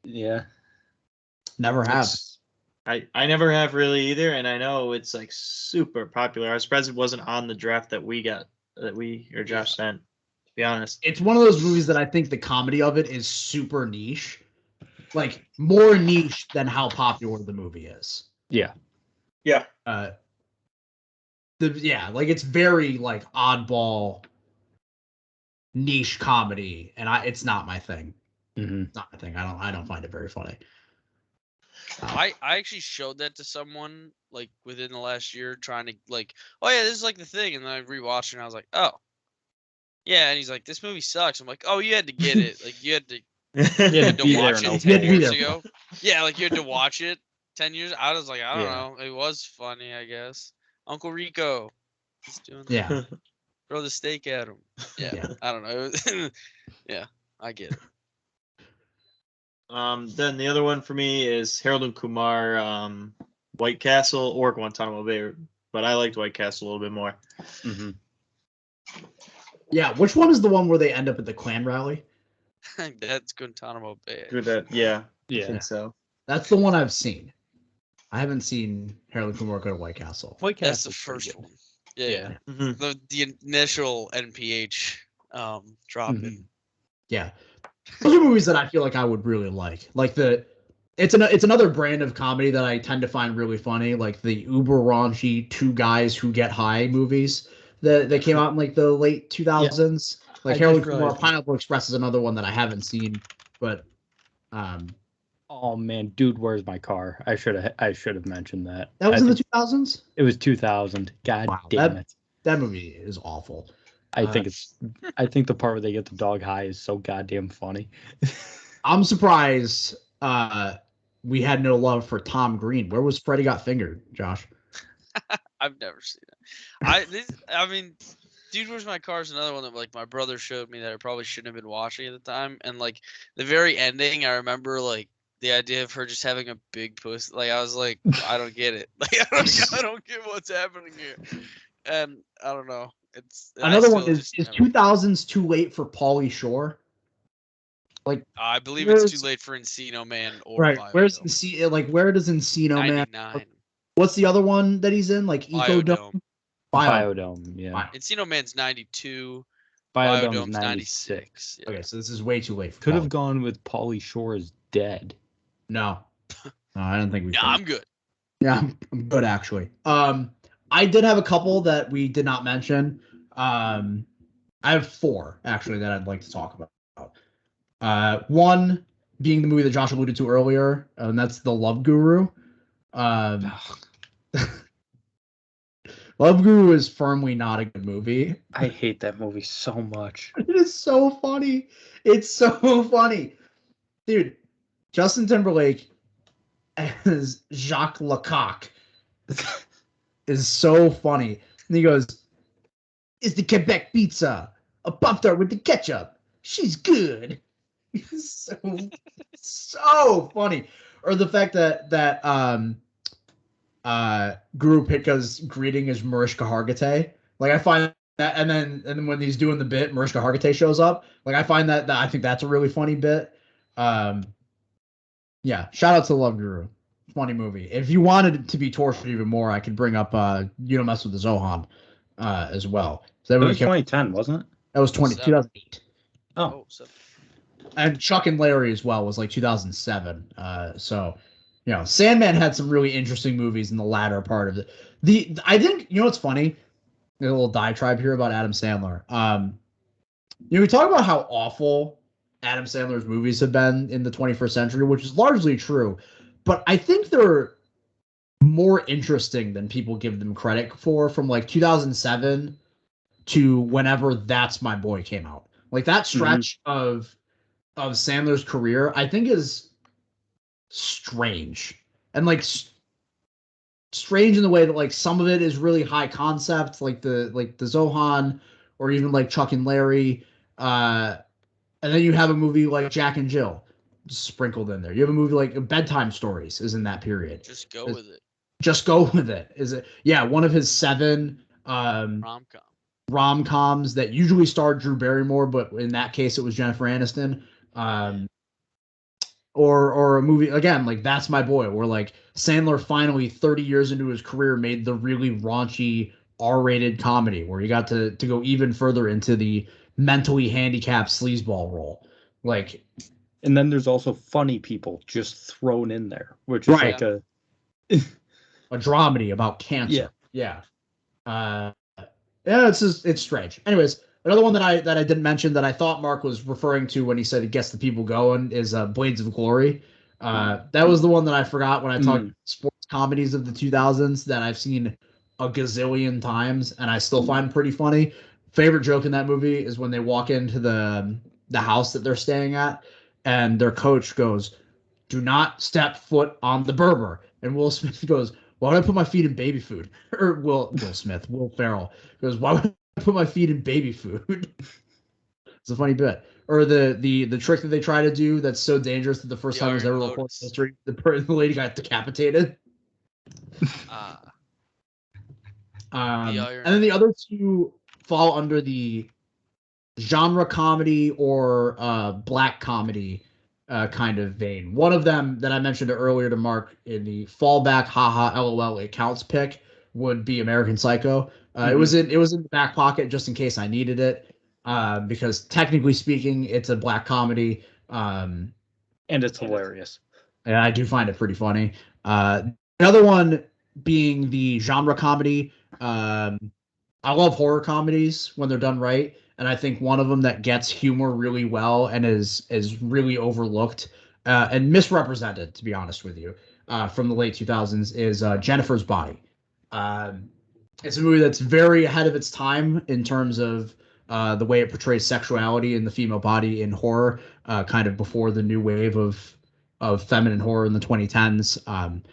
Speaker 3: Yeah.
Speaker 2: Never have.
Speaker 5: I never have really either, and I know it's like super popular. I was surprised it wasn't on the draft that we got, or Josh sent, to be honest.
Speaker 2: It's one of those movies that I think the comedy of it is super niche. Like more niche than how popular the movie is.
Speaker 3: Yeah.
Speaker 5: Yeah.
Speaker 2: Like it's very like oddball niche comedy, and it's not my thing.
Speaker 3: Mm-hmm.
Speaker 2: It's not my thing. I don't find it very funny.
Speaker 1: I actually showed that to someone like within the last year, trying to like, oh yeah, this is like the thing, and then I rewatched it and I was like, oh, yeah, and he's like, this movie sucks. I'm like, oh, you had to get it, like you had to watch it 10 years ago. Yeah, like you had to watch it 10 years. I was like, I don't know, it was funny, I guess. Uncle Rico, he's doing that.
Speaker 2: Yeah.
Speaker 1: Throw the steak at him. Yeah. I don't know. Yeah, I get it.
Speaker 5: Then the other one for me is Harold and Kumar, White Castle or Guantanamo Bay, but I liked White Castle a little bit more.
Speaker 3: Mm-hmm.
Speaker 2: Yeah, which one is the one where they end up at the Klan rally?
Speaker 1: That's Guantanamo Bay.
Speaker 5: Yeah,
Speaker 3: I
Speaker 5: think so.
Speaker 2: That's the one I've seen. I haven't seen Harold and Kumar go to White Castle.
Speaker 3: White Castle.
Speaker 1: That's the first one. Yeah.
Speaker 5: Mm-hmm.
Speaker 1: The initial NPH drop in.
Speaker 2: Mm-hmm. Yeah. Those are movies that I feel like I would really like. Like it's another brand of comedy that I tend to find really funny, like the uber raunchy two guys who get high movies that came out in like the late 2000s. Yeah. Like Harold and Kumar, Pineapple Express is another one that I haven't seen, but
Speaker 3: Oh man, Dude, Where's My Car? I should have mentioned that.
Speaker 2: That was in the 2000s?
Speaker 3: It was 2000. God
Speaker 2: Wow,
Speaker 3: damn it.
Speaker 2: That movie is awful.
Speaker 3: I think the part where they get the dog high is so goddamn funny.
Speaker 2: I'm surprised we had no love for Tom Green. Where was Freddy Got Fingered, Josh?
Speaker 1: I've never seen it. I mean, Dude, Where's My Car is another one that like my brother showed me that I probably shouldn't have been watching at the time. And like the very ending, I remember like the idea of her just having a big pussy. Like I was like, I don't get it. Like I don't get what's happening here. And I don't know. It's
Speaker 2: another one is 2000s too late for Pauly Shore. Like
Speaker 1: I believe it's too late for Encino Man or
Speaker 2: right.
Speaker 1: Biodome.
Speaker 2: Where's Encino? Like where does Encino 99. Man? What's the other one that he's in? Like Ecodome.
Speaker 3: Biodome, yeah.
Speaker 1: Encino Man's 92.
Speaker 3: Biodome's 96.
Speaker 2: Yeah. Okay, so this is way too late.
Speaker 3: Could have gone with Pauly Shore is dead.
Speaker 2: No, I don't think we.
Speaker 1: Yeah, I'm good.
Speaker 2: Yeah, I'm good actually. I did have a couple that we did not mention. I have 4 actually that I'd like to talk about. One being the movie that Josh alluded to earlier, and that's The Love Guru. Love Guru is firmly not a good movie.
Speaker 3: I hate that movie so much.
Speaker 2: It is so funny. It's so funny. Dude, Justin Timberlake as Jacques Lecoq is so funny. And he goes, "Is the Quebec pizza a Pop-Tart with the ketchup? She's good." It's so funny. Or the fact that Guru Pitka's greeting is Mariska Hargitay. Like I find that, and then when he's doing the bit, Mariska Hargitay shows up. Like I find that I think that's a really funny bit. Yeah, shout out to Love Guru, funny movie. If you wanted it to be tortured even more, I could bring up You Don't Mess with the Zohan as well. So
Speaker 3: that was 2010, wasn't it?
Speaker 2: That was 2008.
Speaker 3: Oh,
Speaker 2: and Chuck and Larry as well was like 2007. So. You know, Sandman had some really interesting movies in the latter part of it. I think, you know what's funny? A little diatribe here about Adam Sandler. We talk about how awful Adam Sandler's movies have been in the 21st century, which is largely true. But I think they're more interesting than people give them credit for from like 2007 to whenever That's My Boy came out. Like that stretch of Sandler's career, I think is strange and like strange in the way that like some of it is really high concept, like the Zohan or even like Chuck and Larry, and then you have a movie like Jack and Jill sprinkled in there. You have a movie like Bedtime Stories is in that period.
Speaker 1: Just go with it.
Speaker 2: Just go with it. Is it? Yeah, one of his 7 rom-coms that usually starred Drew Barrymore, but in that case it was Jennifer Aniston. Or a movie again like That's My Boy, where like Sandler finally 30 years into his career made the really raunchy R-rated comedy where he got to go even further into the mentally handicapped sleazeball role. Like,
Speaker 3: and then there's also funny people just thrown in there, which is like a
Speaker 2: dramedy about cancer. Yeah. It's strange. Anyways. Another one that I didn't mention that I thought Mark was referring to when he said it gets the people going is Blades of Glory. That was the one that I forgot when I talked sports comedies of the 2000s that I've seen a gazillion times and I still find pretty funny. Favorite joke in that movie is when they walk into the house that they're staying at and their coach goes, "Do not step foot on the Berber." And Will Smith goes, "Why would I put my feet in baby food?" Or Will Ferrell goes, "Why would I put my feet in baby food?" It's a funny bit. Or the trick that they try to do that's so dangerous that the first time it was ever recorded in history, the lady got decapitated. And then the other 2 fall under the genre comedy or black comedy kind of vein. One of them that I mentioned earlier to Mark in the fallback, haha, LOL, it counts pick would be American Psycho. It was in the back pocket just in case I needed it, because technically speaking, it's a black comedy,
Speaker 3: and it's hilarious.
Speaker 2: And I do find it pretty funny. Another one being the genre comedy. I love horror comedies when they're done right, and I think one of them that gets humor really well and is really overlooked and misrepresented, to be honest with you, from the late 2000s is Jennifer's Body. It's a movie that's very ahead of its time in terms of the way it portrays sexuality in the female body in horror, kind of before the new wave of feminine horror in the 2010s.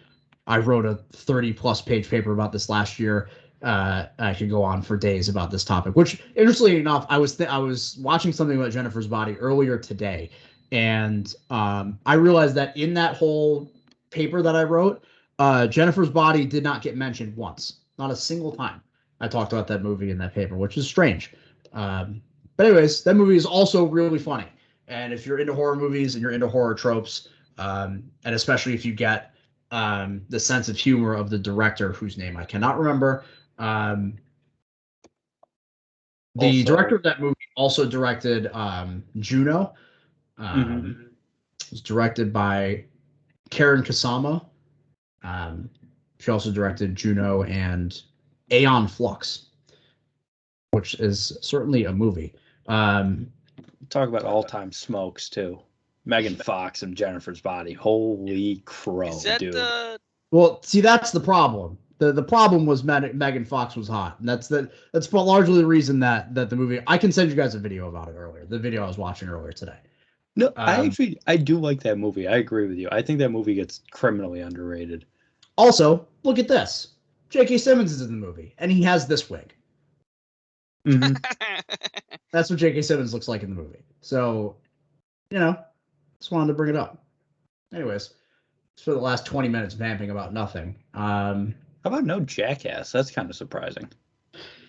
Speaker 2: I wrote a 30-plus page paper about this last year. I could go on for days about this topic, which, interestingly enough, I was watching something about Jennifer's Body earlier today, and I realized that in that whole paper that I wrote, Jennifer's Body did not get mentioned once. Not a single time I talked about that movie in that paper, which is strange. But anyways, that movie is also really funny. And if you're into horror movies and you're into horror tropes, and especially if you get the sense of humor of the director, whose name I cannot remember. The director of that movie also directed Juno. It was directed by Karen Kusama. She also directed Juno and Aeon Flux, which is certainly a movie.
Speaker 3: Talk about all-time smokes too. Megan Fox and Jennifer's Body. Holy crow, dude.
Speaker 2: Well, see, that's the problem. The problem was Megan Fox was hot, and that's largely the reason that the movie. I can send you guys a video about it earlier. The video I was watching earlier today.
Speaker 3: No, I do like that movie. I agree with you. I think that movie gets criminally underrated.
Speaker 2: Also, look at this. J.K. Simmons is in the movie, and he has this wig.
Speaker 3: Mm-hmm.
Speaker 2: That's what J.K. Simmons looks like in the movie. So, just wanted to bring it up. Anyways, for the last 20 minutes vamping about nothing.
Speaker 3: How about no Jackass? That's kind of surprising.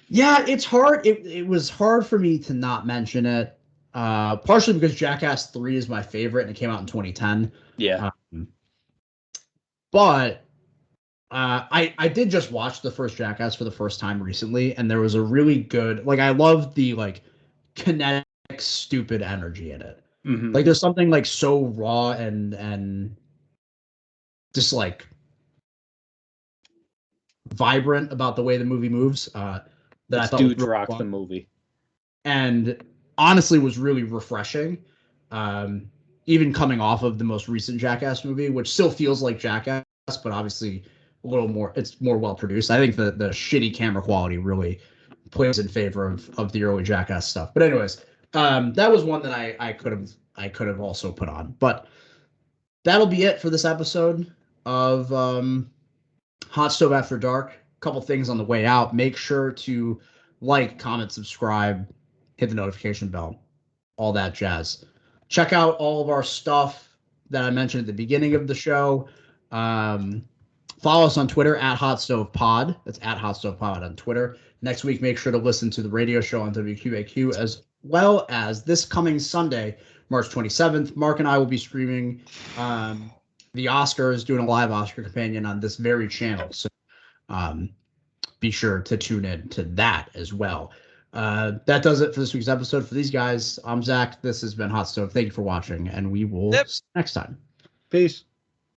Speaker 2: Yeah, it's hard. It was hard for me to not mention it. Partially because Jackass 3 is my favorite and it came out in 2010.
Speaker 3: Yeah.
Speaker 2: But I did just watch the first Jackass for the first time recently, and there was a really good, I loved the kinetic, stupid energy in it.
Speaker 3: Mm-hmm.
Speaker 2: There's something so raw and just vibrant about the way the movie moves that I thought
Speaker 3: Dude rocked the movie, and
Speaker 2: honestly was really refreshing. Even coming off of the most recent Jackass movie, which still feels like Jackass, but obviously a little more, it's more well produced. I think the shitty camera quality really plays in favor of the early Jackass stuff. But anyways, that was one that I could have also put on. But that'll be it for this episode of Hot Stove After Dark. A couple things on the way out. Make sure to like, comment, subscribe, hit the notification bell, all that jazz. Check out all of our stuff that I mentioned at the beginning of the show. Follow us on Twitter at Hot Stove Pod. That's at Hot Stove Pod on Twitter. Next week, make sure to listen to the radio show on WQAQ, as well as this coming Sunday, March 27th. Mark and I will be streaming the Oscars, doing a live Oscar companion on this very channel. So be sure to tune in to that as well. That does it for this week's episode. For these guys, I'm Zach. This has been Hot Stove. Thank you for watching, and we will see you next time.
Speaker 3: Peace.